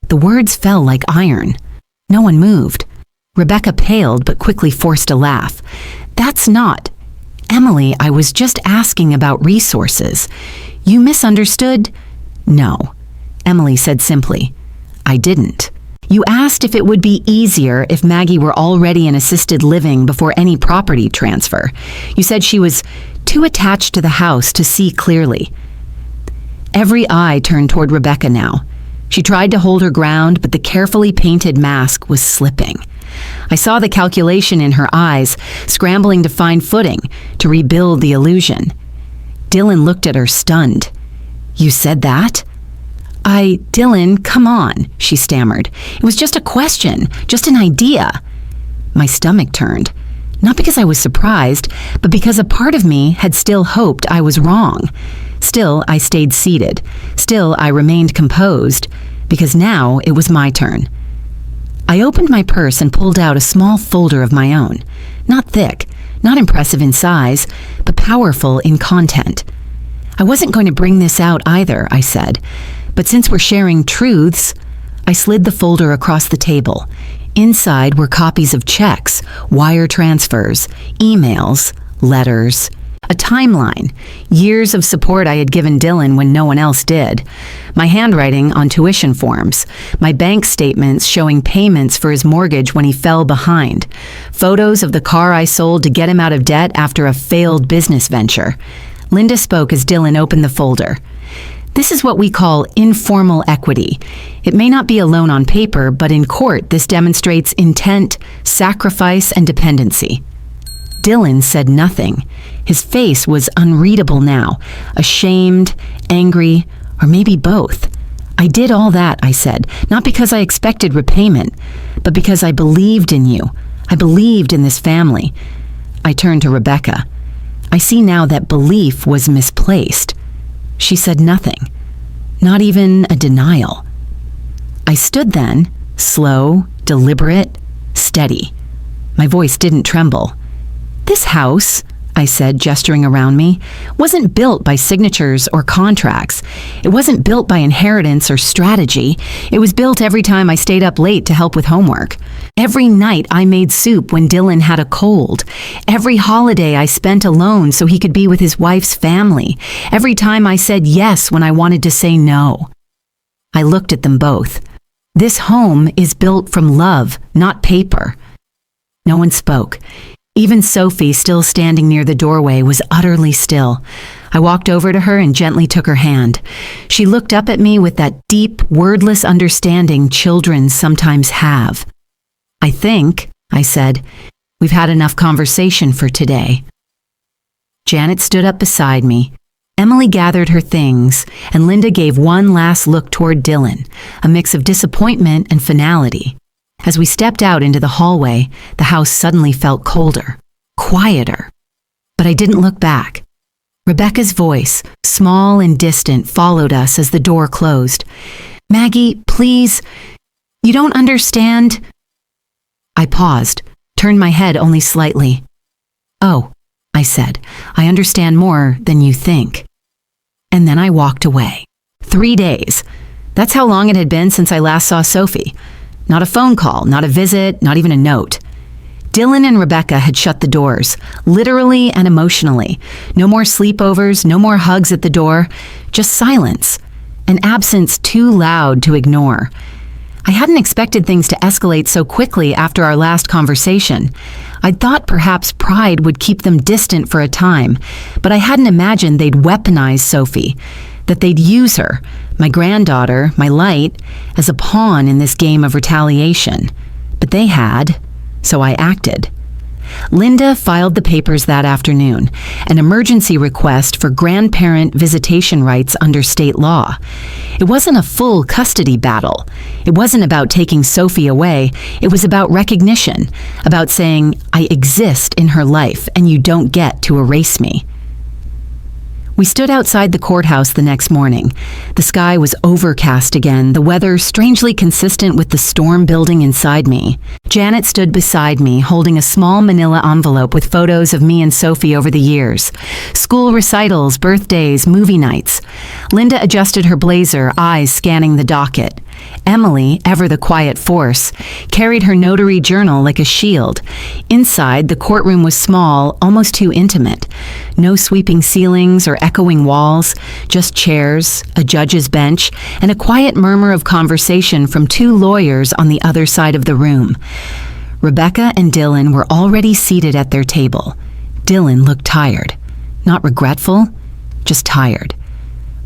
The words fell like iron. No one moved. Rebecca paled but quickly forced a laugh. "That's not—" "Emily, I was just asking about resources. You misunderstood—" "No," Emily said simply. "I didn't. You asked if it would be easier if Maggie were already in assisted living before any property transfer. You said she was too attached to the house to see clearly." Every eye turned toward Rebecca now. She tried to hold her ground, but the carefully painted mask was slipping. I saw the calculation in her eyes, scrambling to find footing, to rebuild the illusion. Dylan looked at her, stunned. "You said that?" Dylan, come on," she stammered. "It was just a question, just an idea." My stomach turned, not because I was surprised, but because a part of me had still hoped I was wrong. Still, I stayed seated. Still, I remained composed, because now it was my turn. I opened my purse and pulled out a small folder of my own. Not thick, not impressive in size, but powerful in content. I wasn't going to bring this out either, I said, but since we're sharing truths, I slid the folder across the table. Inside were copies of checks, wire transfers, emails, letters, a timeline, years of support I had given Dylan when no one else did, my handwriting on tuition forms, my bank statements showing payments for his mortgage when he fell behind, photos of the car I sold to get him out of debt after a failed business venture. Linda spoke as Dylan opened the folder. This is what we call informal equity. It may not be a loan on paper, but in court this demonstrates intent, sacrifice, and dependency. Dylan said nothing. His face was unreadable now, ashamed, angry, or maybe both. I did all that, I said, not because I expected repayment, but because I believed in you. I believed in this family. I turned to Rebecca. I see now that belief was misplaced. She said nothing, not even a denial. I stood then, slow, deliberate, steady. My voice didn't tremble. This house, I said, gesturing around me, wasn't built by signatures or contracts. It wasn't built by inheritance or strategy. It was built every time I stayed up late to help with homework. Every night I made soup when Dylan had a cold. Every holiday I spent alone so he could be with his wife's family. Every time I said yes when I wanted to say no. I looked at them both. This home is built from love, not paper. No one spoke. Even Sophie, still standing near the doorway, was utterly still. I walked over to her and gently took her hand. She looked up at me with that deep, wordless understanding children sometimes have. I think, I said, we've had enough conversation for today. Janet stood up beside me. Emily gathered her things, and Linda gave one last look toward Dylan, a mix of disappointment and finality. As we stepped out into the hallway, the house suddenly felt colder, quieter. But I didn't look back. Rebecca's voice, small and distant, followed us as the door closed. "Maggie, please, you don't understand." I paused, turned my head only slightly. "Oh," I said, "I understand more than you think." And then I walked away. 3 days. That's how long it had been since I last saw Sophie. Not a phone call, not a visit, not even a note. Dylan and Rebecca had shut the doors, literally and emotionally. No more sleepovers, no more hugs at the door, just silence, an absence too loud to ignore. I hadn't expected things to escalate so quickly after our last conversation. I'd thought perhaps pride would keep them distant for a time, but I hadn't imagined they'd weaponize Sophie, that they'd use her, my granddaughter, my light, as a pawn in this game of retaliation. But they had, so I acted. Linda filed the papers that afternoon, an emergency request for grandparent visitation rights under state law. It wasn't a full custody battle. It wasn't about taking Sophie away. It was about recognition, about saying, I exist in her life and you don't get to erase me. We stood outside the courthouse the next morning. The sky was overcast again, the weather strangely consistent with the storm building inside me. Janet stood beside me, holding a small manila envelope with photos of me and Sophie over the years. School recitals, birthdays, movie nights. Linda adjusted her blazer, eyes scanning the docket. Emily, ever the quiet force, carried her notary journal like a shield. Inside, the courtroom was small, almost too intimate. No sweeping ceilings or echoing walls, just chairs, a judge's bench, and a quiet murmur of conversation from 2 lawyers on the other side of the room. Rebecca and Dylan were already seated at their table. Dylan looked tired. Not regretful, just tired.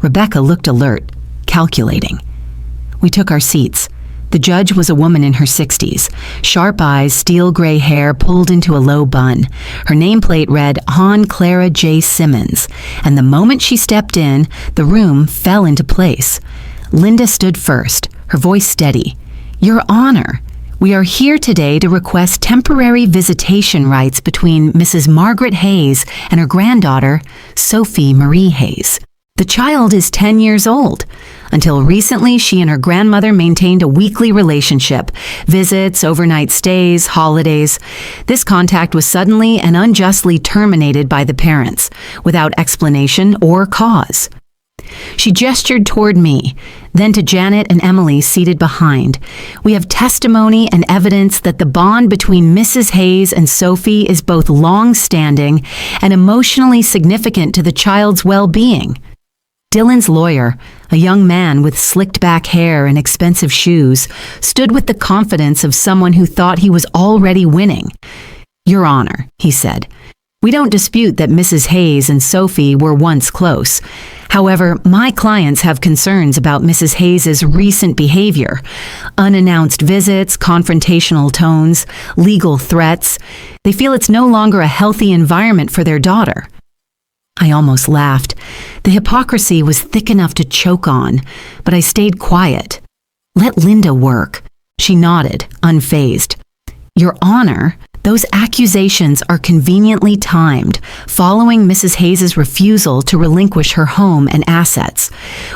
Rebecca looked alert, calculating. We took our seats. The judge was a woman in her 60s, sharp eyes, steel gray hair pulled into a low bun. Her nameplate read Hon Clara J. Simmons, and the moment she stepped in, the room fell into place. Linda stood first, her voice steady. Your Honor, we are here today to request temporary visitation rights between Mrs. Margaret Hayes and her granddaughter, Sophie Marie Hayes. The child is 10 years old. Until recently, she and her grandmother maintained a weekly relationship, visits, overnight stays, holidays. This contact was suddenly and unjustly terminated by the parents, without explanation or cause. She gestured toward me, then to Janet and Emily seated behind. We have testimony and evidence that the bond between Mrs. Hayes and Sophie is both long-standing and emotionally significant to the child's well-being. Dylan's lawyer, a young man with slicked-back hair and expensive shoes, stood with the confidence of someone who thought he was already winning. "Your Honor," he said, "we don't dispute that Mrs. Hayes and Sophie were once close. However, my clients have concerns about Mrs. Hayes' recent behavior. Unannounced visits, confrontational tones, legal threats. They feel it's no longer a healthy environment for their daughter." I almost laughed. The hypocrisy was thick enough to choke on, but I stayed quiet. "Let Linda work." She nodded, unfazed. "Your Honor, those accusations are conveniently timed, following Mrs. Hayes' refusal to relinquish her home and assets.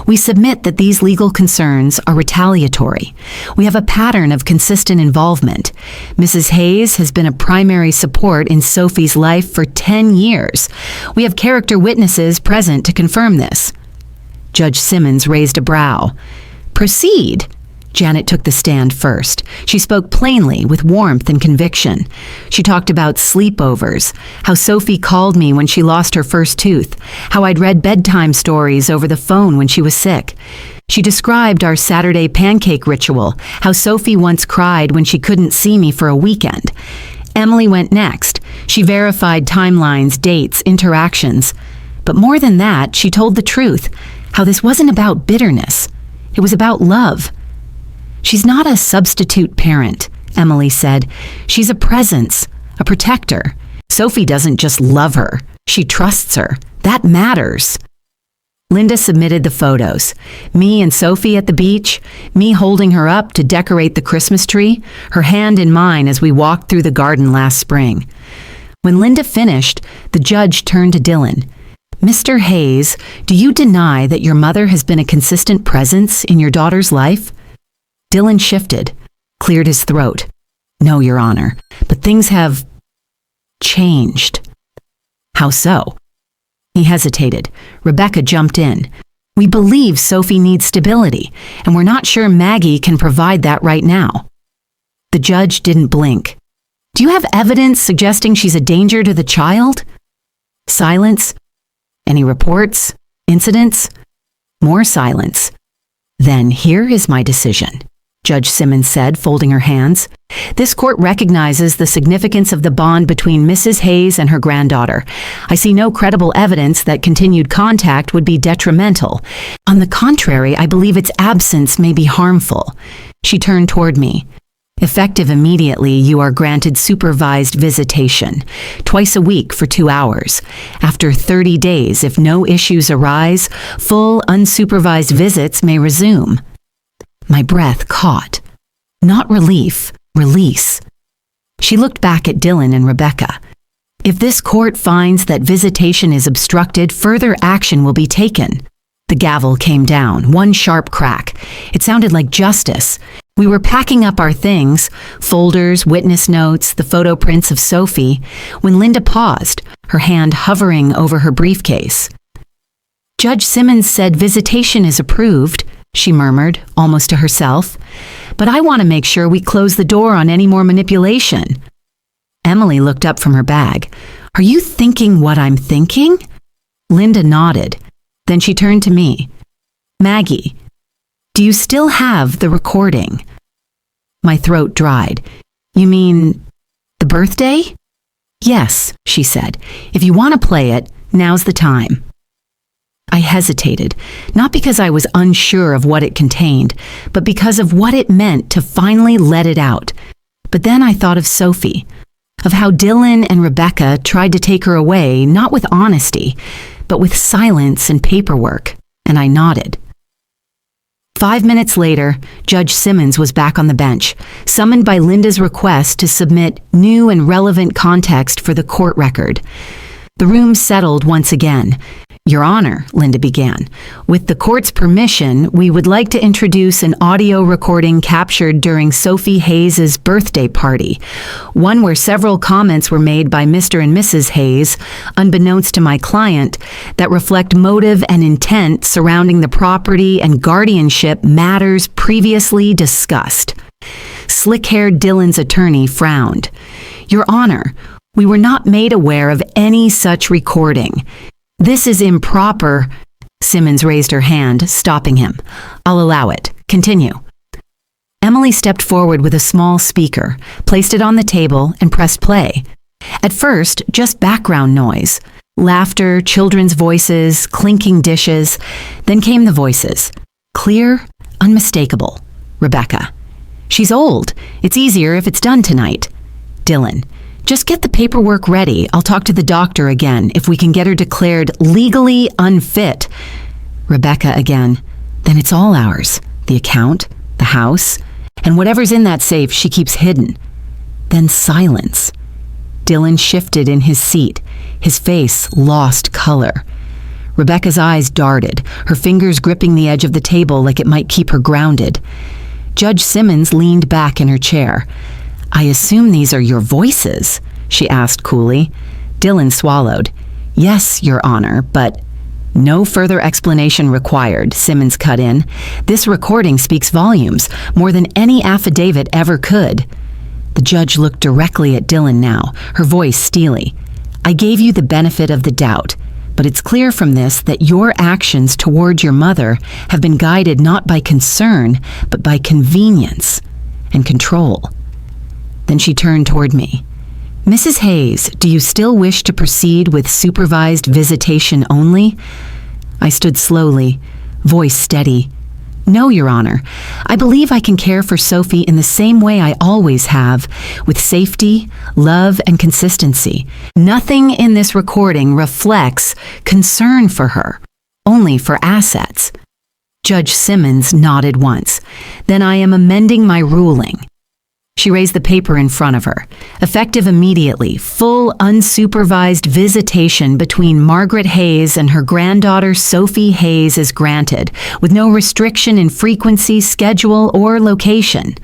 We submit that these legal concerns are retaliatory. We have a pattern of consistent involvement. Mrs. Hayes has been a primary support in Sophie's life for 10 years. We have character witnesses present to confirm this." Judge Simmons raised a brow. "Proceed." Janet took the stand first. She spoke plainly, with warmth and conviction. She talked about sleepovers, how Sophie called me when she lost her first tooth, how I'd read bedtime stories over the phone when she was sick. She described our Saturday pancake ritual, how Sophie once cried when she couldn't see me for a weekend. Emily went next. She verified timelines, dates, interactions. But more than that, she told the truth, how this wasn't about bitterness. It was about love. "She's not a substitute parent," Emily said. "She's a presence, a protector. Sophie doesn't just love her. She trusts her. That matters." Linda submitted the photos. Me and Sophie at the beach, me holding her up to decorate the Christmas tree, her hand in mine as we walked through the garden last spring. When Linda finished, the judge turned to Dylan. "Mr. Hayes, do you deny that your mother has been a consistent presence in your daughter's life?" Dylan shifted, cleared his throat. "No, Your Honor, but things have changed." "How so?" He hesitated. Rebecca jumped in. "We believe Sophie needs stability, and we're not sure Maggie can provide that right now." The judge didn't blink. "Do you have evidence suggesting she's a danger to the child?" Silence. "Any reports? Incidents?" More silence. "Then here is my decision," Judge Simmons said, folding her hands. "This court recognizes the significance of the bond between Mrs. Hayes and her granddaughter. I see no credible evidence that continued contact would be detrimental. On the contrary, I believe its absence may be harmful." She turned toward me. "Effective immediately, you are granted supervised visitation, twice a week for 2 hours. After 30 days, if no issues arise, full unsupervised visits may resume." My breath caught. Not relief, release. She looked back at Dylan and Rebecca. "If this court finds that visitation is obstructed, further action will be taken." The gavel came down, one sharp crack. It sounded like justice. We were packing up our things, folders, witness notes, the photo prints of Sophie, when Linda paused, her hand hovering over her briefcase. "Judge Simmons said visitation is approved," she murmured, almost to herself. "But I want to make sure we close the door on any more manipulation." Emily looked up from her bag. "Are you thinking what I'm thinking?" Linda nodded. Then she turned to me. "Maggie, do you still have the recording?" My throat dried. "You mean the birthday?" "Yes," she said. "If you want to play it, now's the time." I hesitated, not because I was unsure of what it contained, but because of what it meant to finally let it out. But then I thought of Sophie, of how Dylan and Rebecca tried to take her away, not with honesty, but with silence and paperwork, and I nodded. 5 minutes later, Judge Simmons was back on the bench, summoned by Linda's request to submit new and relevant context for the court record. The room settled once again. Your Honor, Linda began, with the court's permission, we would like to introduce an audio recording captured during Sophie Hayes' birthday party, one where several comments were made by Mr. and Mrs. Hayes, unbeknownst to my client, that reflect motive and intent surrounding the property and guardianship matters previously discussed. Slick-haired Dylan's attorney frowned. Your Honor, we were not made aware of any such recording. This is improper. Simmons raised her hand, stopping him. I'll allow it. Continue. Emily stepped forward with a small speaker, placed it on the table, and pressed play. At first, just background noise. Laughter, children's voices, clinking dishes. Then came the voices. Clear, unmistakable. Rebecca. She's old. It's easier if it's done tonight. Dylan. Just get the paperwork ready. I'll talk to the doctor again if we can get her declared legally unfit. Rebecca again. Then it's all ours. The account, the house, and whatever's in that safe she keeps hidden. Then silence. Dylan shifted in his seat. His face lost color. Rebecca's eyes darted, her fingers gripping the edge of the table like it might keep her grounded. Judge Simmons leaned back in her chair. I assume these are your voices, she asked coolly. Dylan swallowed. Yes, Your Honor, but no further explanation required, Simmons cut in. This recording speaks volumes, more than any affidavit ever could. The judge looked directly at Dylan now, her voice steely. I gave you the benefit of the doubt, but it's clear from this that your actions toward your mother have been guided not by concern, but by convenience and control. Then she turned toward me. Mrs. Hayes, do you still wish to proceed with supervised visitation only? I stood slowly, voice steady. No, Your Honor. I believe I can care for Sophie in the same way I always have, with safety, love, and consistency. Nothing in this recording reflects concern for her, only for assets. Judge Simmons nodded once. Then I am amending my ruling. She raised the paper in front of her. Effective immediately, full unsupervised visitation between Margaret Hayes and her granddaughter Sophie Hayes is granted, with no restriction in frequency, schedule, or location.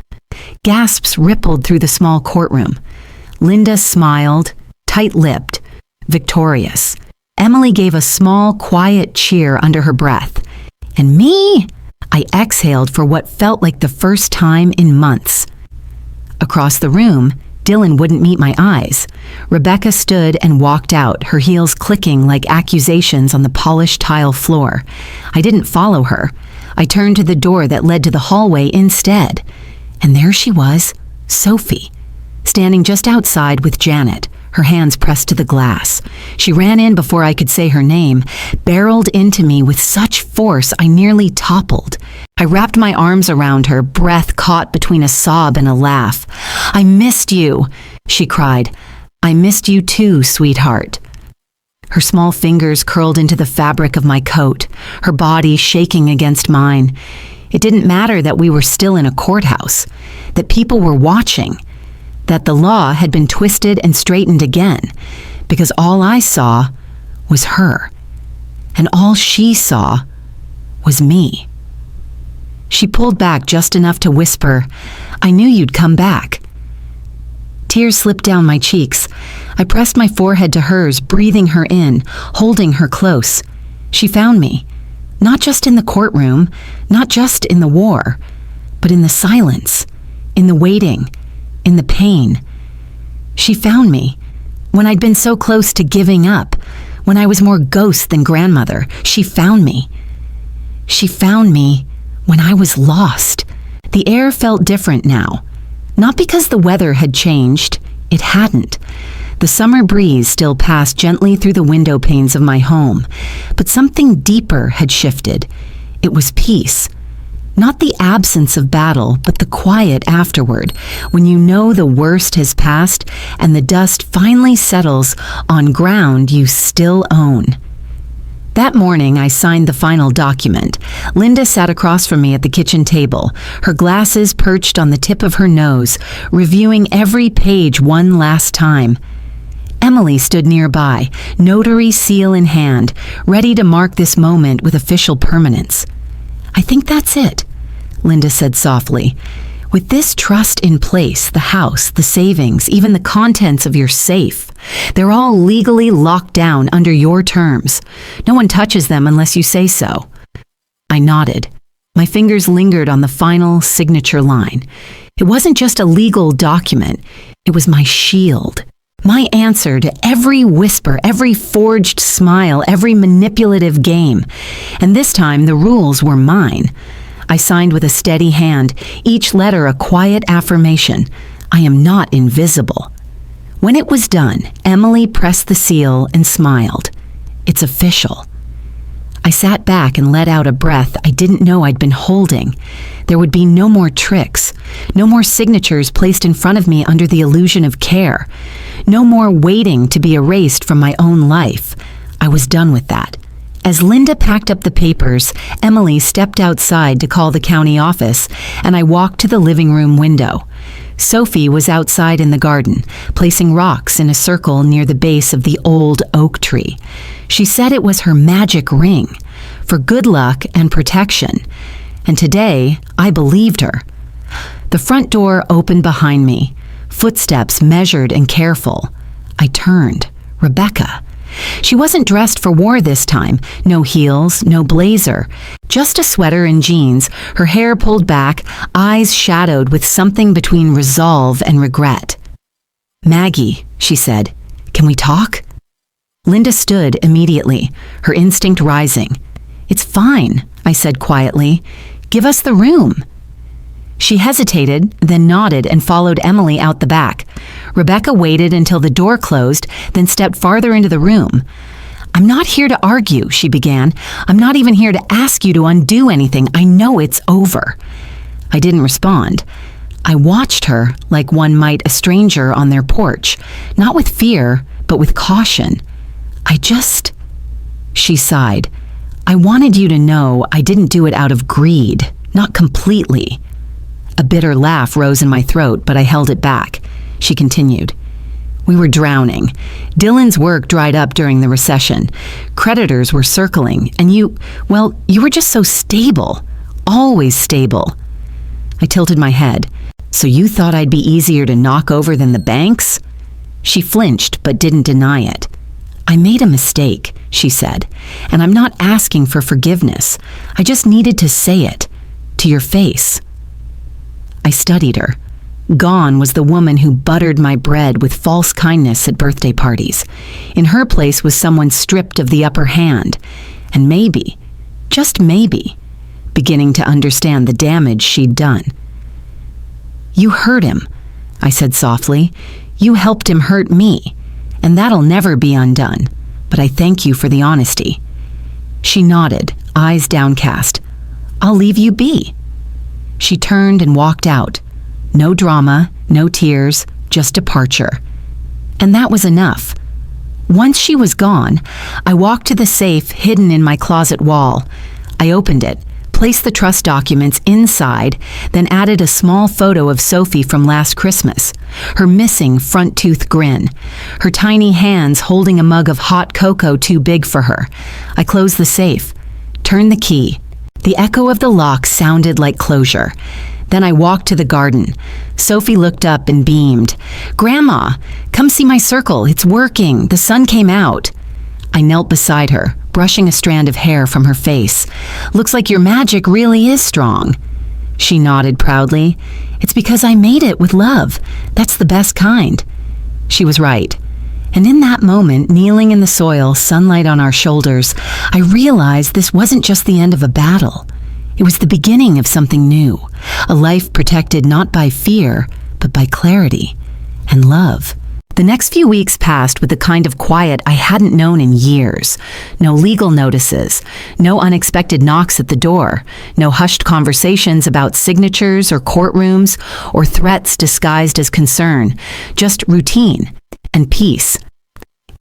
Gasps rippled through the small courtroom. Linda smiled, tight-lipped, victorious. Emily gave a small, quiet cheer under her breath. And me? I exhaled for what felt like the first time in months. Across the room, Dylan wouldn't meet my eyes. Rebecca stood and walked out, her heels clicking like accusations on the polished tile floor. I didn't follow her. I turned to the door that led to the hallway instead. And there she was, Sophie, standing just outside with Janet, her hands pressed to the glass. She ran in before I could say her name, barreled into me with such force I nearly toppled. I wrapped my arms around her, breath caught between a sob and a laugh. I missed you, she cried. I missed you too, sweetheart. Her small fingers curled into the fabric of my coat, her body shaking against mine. It didn't matter that we were still in a courthouse, that people were watching, that the law had been twisted and straightened again, because all I saw was her, and all she saw was me. She pulled back just enough to whisper, I knew you'd come back. Tears slipped down my cheeks. I pressed my forehead to hers, breathing her in, holding her close. She found me, not just in the courtroom, not just in the war, but in the silence, in the waiting, in the pain. She found me when I'd been so close to giving up, when I was more ghost than grandmother. She found me. She found me when I was lost. The air felt different now. Not because the weather had changed. It hadn't. The summer breeze still passed gently through the window panes of my home, but something deeper had shifted. It was peace. Not the absence of battle, but the quiet afterward, when you know the worst has passed and the dust finally settles on ground you still own. That morning, I signed the final document. Linda sat across from me at the kitchen table, her glasses perched on the tip of her nose, reviewing every page one last time. Emily stood nearby, notary seal in hand, ready to mark this moment with official permanence. "I think that's it," Linda said softly. "With this trust in place, the house, the savings, even the contents of your safe, they're all legally locked down under your terms. No one touches them unless you say so." I nodded. My fingers lingered on the final signature line. It wasn't just a legal document. It was my shield. My answer to every whisper, every forged smile, every manipulative game. And this time, the rules were mine. I signed with a steady hand, each letter a quiet affirmation. I am not invisible. When it was done, Emily pressed the seal and smiled. "It's official." I sat back and let out a breath I didn't know I'd been holding. There would be no more tricks, no more signatures placed in front of me under the illusion of care, no more waiting to be erased from my own life. I was done with that. As Linda packed up the papers, Emily stepped outside to call the county office, and I walked to the living room window. Sophie was outside in the garden, placing rocks in a circle near the base of the old oak tree. She said it was her magic ring, for good luck and protection. And today, I believed her. The front door opened behind me, footsteps measured and careful. I turned. Rebecca. She wasn't dressed for war this time. No heels, no blazer. Just a sweater and jeans, her hair pulled back, eyes shadowed with something between resolve and regret. "Maggie," she said, "can we talk?" Linda stood immediately, her instinct rising. "It's fine," I said quietly. "Give us the room." She hesitated, then nodded and followed Emily out the back. Rebecca waited until the door closed, then stepped farther into the room. "I'm not here to argue," she began. "I'm not even here to ask you to undo anything. I know it's over." I didn't respond. I watched her like one might a stranger on their porch, not with fear, but with caution. She sighed. "I wanted you to know I didn't do it out of greed, not completely." A bitter laugh rose in my throat, but I held it back. She continued. "We were drowning. Dylan's work dried up during the recession. Creditors were circling, and you were just so stable. Always stable." I tilted my head. "So you thought I'd be easier to knock over than the banks?" She flinched, but didn't deny it. "I made a mistake," she said, "and I'm not asking for forgiveness. I just needed to say it. To your face." I studied her. Gone was the woman who buttered my bread with false kindness at birthday parties. In her place was someone stripped of the upper hand, and maybe, just maybe, beginning to understand the damage she'd done. "You hurt him," I said softly. "You helped him hurt me, and that'll never be undone, but I thank you for the honesty." She nodded, eyes downcast. "I'll leave you be." She turned and walked out. No drama, no tears, just departure. And that was enough. Once she was gone, I walked to the safe hidden in my closet wall. I opened it, placed the trust documents inside, then added a small photo of Sophie from last Christmas, her missing front tooth grin, her tiny hands holding a mug of hot cocoa too big for her. I closed the safe, turned the key. The echo of the lock sounded like closure. Then I walked to the garden. Sophie looked up and beamed. "Grandma, come see my circle. It's working. The sun came out." I knelt beside her, brushing a strand of hair from her face. "Looks like your magic really is strong." She nodded proudly. "It's because I made it with love. That's the best kind." She was right. And in that moment, kneeling in the soil, sunlight on our shoulders, I realized this wasn't just the end of a battle. It was the beginning of something new, a life protected not by fear, but by clarity and love. The next few weeks passed with the kind of quiet I hadn't known in years. No legal notices, no unexpected knocks at the door, no hushed conversations about signatures or courtrooms or threats disguised as concern, just routine and peace.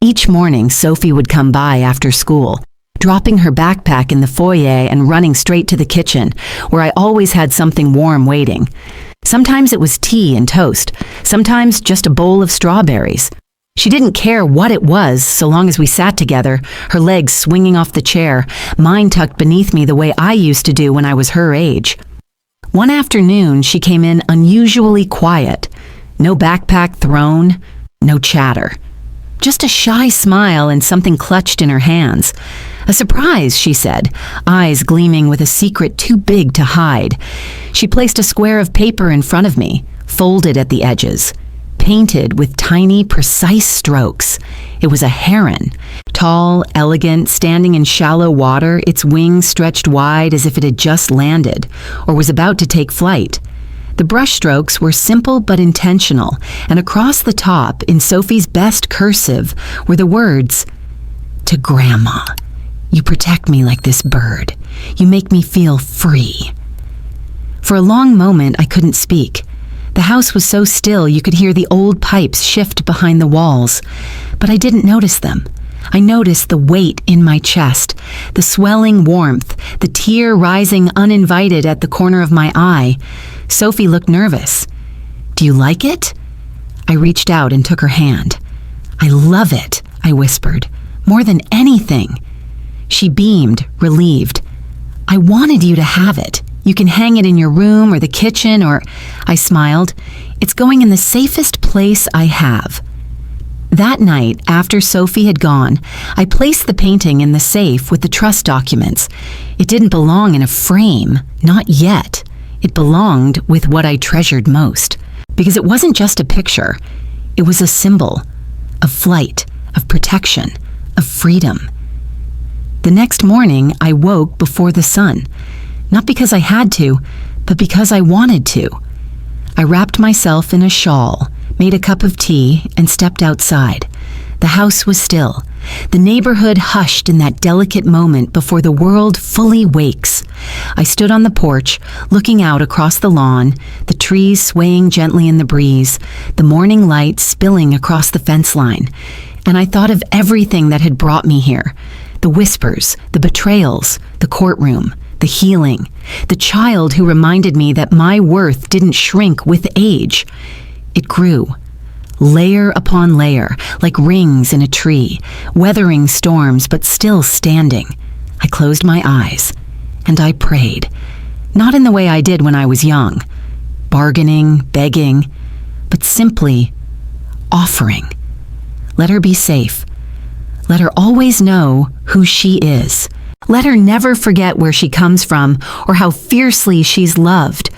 Each morning, Sophie would come by after school, dropping her backpack in the foyer and running straight to the kitchen, where I always had something warm waiting. Sometimes it was tea and toast, sometimes just a bowl of strawberries. She didn't care what it was so long as we sat together, her legs swinging off the chair, mine tucked beneath me the way I used to do when I was her age. One afternoon, she came in unusually quiet. No backpack thrown, no chatter. Just a shy smile and something clutched in her hands. A surprise, she said, eyes gleaming with a secret too big to hide. She placed a square of paper in front of me, folded at the edges, painted with tiny, precise strokes. It was a heron, tall, elegant, standing in shallow water, its wings stretched wide as if it had just landed or was about to take flight. The brushstrokes were simple but intentional, and across the top, in Sophie's best cursive, were the words, "To Grandma, you protect me like this bird. You make me feel free." For a long moment, I couldn't speak. The house was so still you could hear the old pipes shift behind the walls, but I didn't notice them. I noticed the weight in my chest, the swelling warmth, the tear rising uninvited at the corner of my eye. Sophie looked nervous. "Do you like it?" I reached out and took her hand. "I love it," I whispered, "more than anything." She beamed, relieved. "I wanted you to have it. You can hang it in your room or the kitchen or—" I smiled. "It's going in the safest place I have." That night, after Sophie had gone, I placed the painting in the safe with the trust documents. It didn't belong in a frame, not yet. It belonged with what I treasured most, because it wasn't just a picture. It was a symbol of flight, of protection, of freedom. The next morning, I woke before the sun, not because I had to, but because I wanted to. I wrapped myself in a shawl, made a cup of tea, and stepped outside. The house was still. The neighborhood hushed in that delicate moment before the world fully wakes. I stood on the porch, looking out across the lawn, the trees swaying gently in the breeze, the morning light spilling across the fence line. And I thought of everything that had brought me here. The whispers, the betrayals, the courtroom, the healing, the child who reminded me that my worth didn't shrink with age. It grew, layer upon layer, like rings in a tree, weathering storms but still standing. I closed my eyes, and I prayed, not in the way I did when I was young, bargaining, begging, but simply offering. Let her be safe. Let her always know who she is. Let her never forget where she comes from or how fiercely she's loved.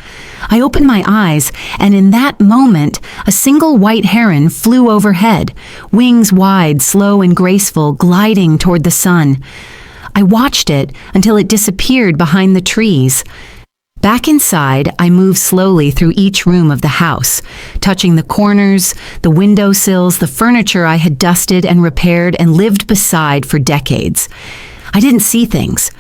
I opened my eyes, and in that moment, a single white heron flew overhead, wings wide, slow and graceful, gliding toward the sun. I watched it until it disappeared behind the trees. Back inside, I moved slowly through each room of the house, touching the corners, the windowsills, the furniture I had dusted and repaired and lived beside for decades. I didn't see things.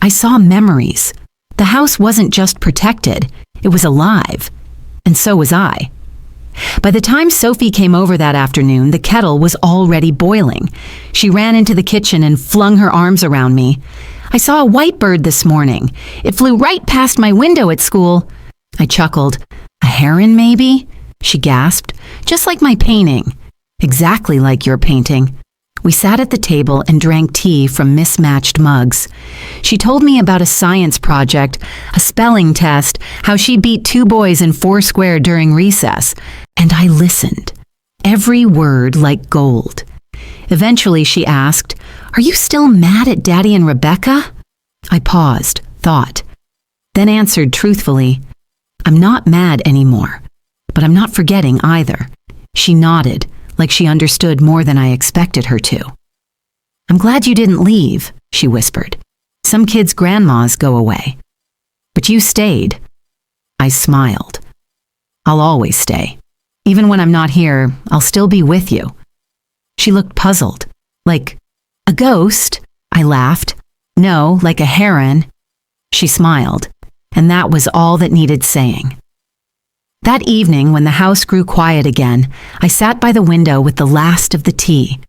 I saw memories. The house wasn't just protected, it was alive. And so was I. By the time Sophie came over that afternoon, the kettle was already boiling. She ran into the kitchen and flung her arms around me. "I saw a white bird this morning. It flew right past my window at school." I chuckled. "A heron, maybe?" she gasped. "Just like my painting." "Exactly like your painting." We sat at the table and drank tea from mismatched mugs. She told me about a science project, a spelling test, how she beat 2 boys in 4 square during recess. And I listened, every word like gold. Eventually she asked, "Are you still mad at Daddy and Rebecca?" I paused, thought, then answered truthfully, "I'm not mad anymore, but I'm not forgetting either." She nodded, like she understood more than I expected her to. "I'm glad you didn't leave," she whispered. "Some kids' grandmas go away. But you stayed." I smiled. "I'll always stay. Even when I'm not here, I'll still be with you." She looked puzzled. "Like a ghost?" I laughed. "No, like a heron." She smiled, and that was all that needed saying. That evening, when the house grew quiet again, I sat by the window with the last of the tea.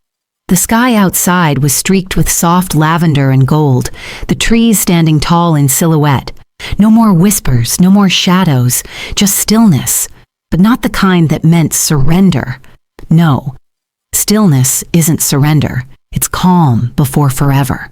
The sky outside was streaked with soft lavender and gold, the trees standing tall in silhouette. No more whispers, no more shadows, just stillness, but not the kind that meant surrender. No, Stillness isn't surrender. It's calm before forever.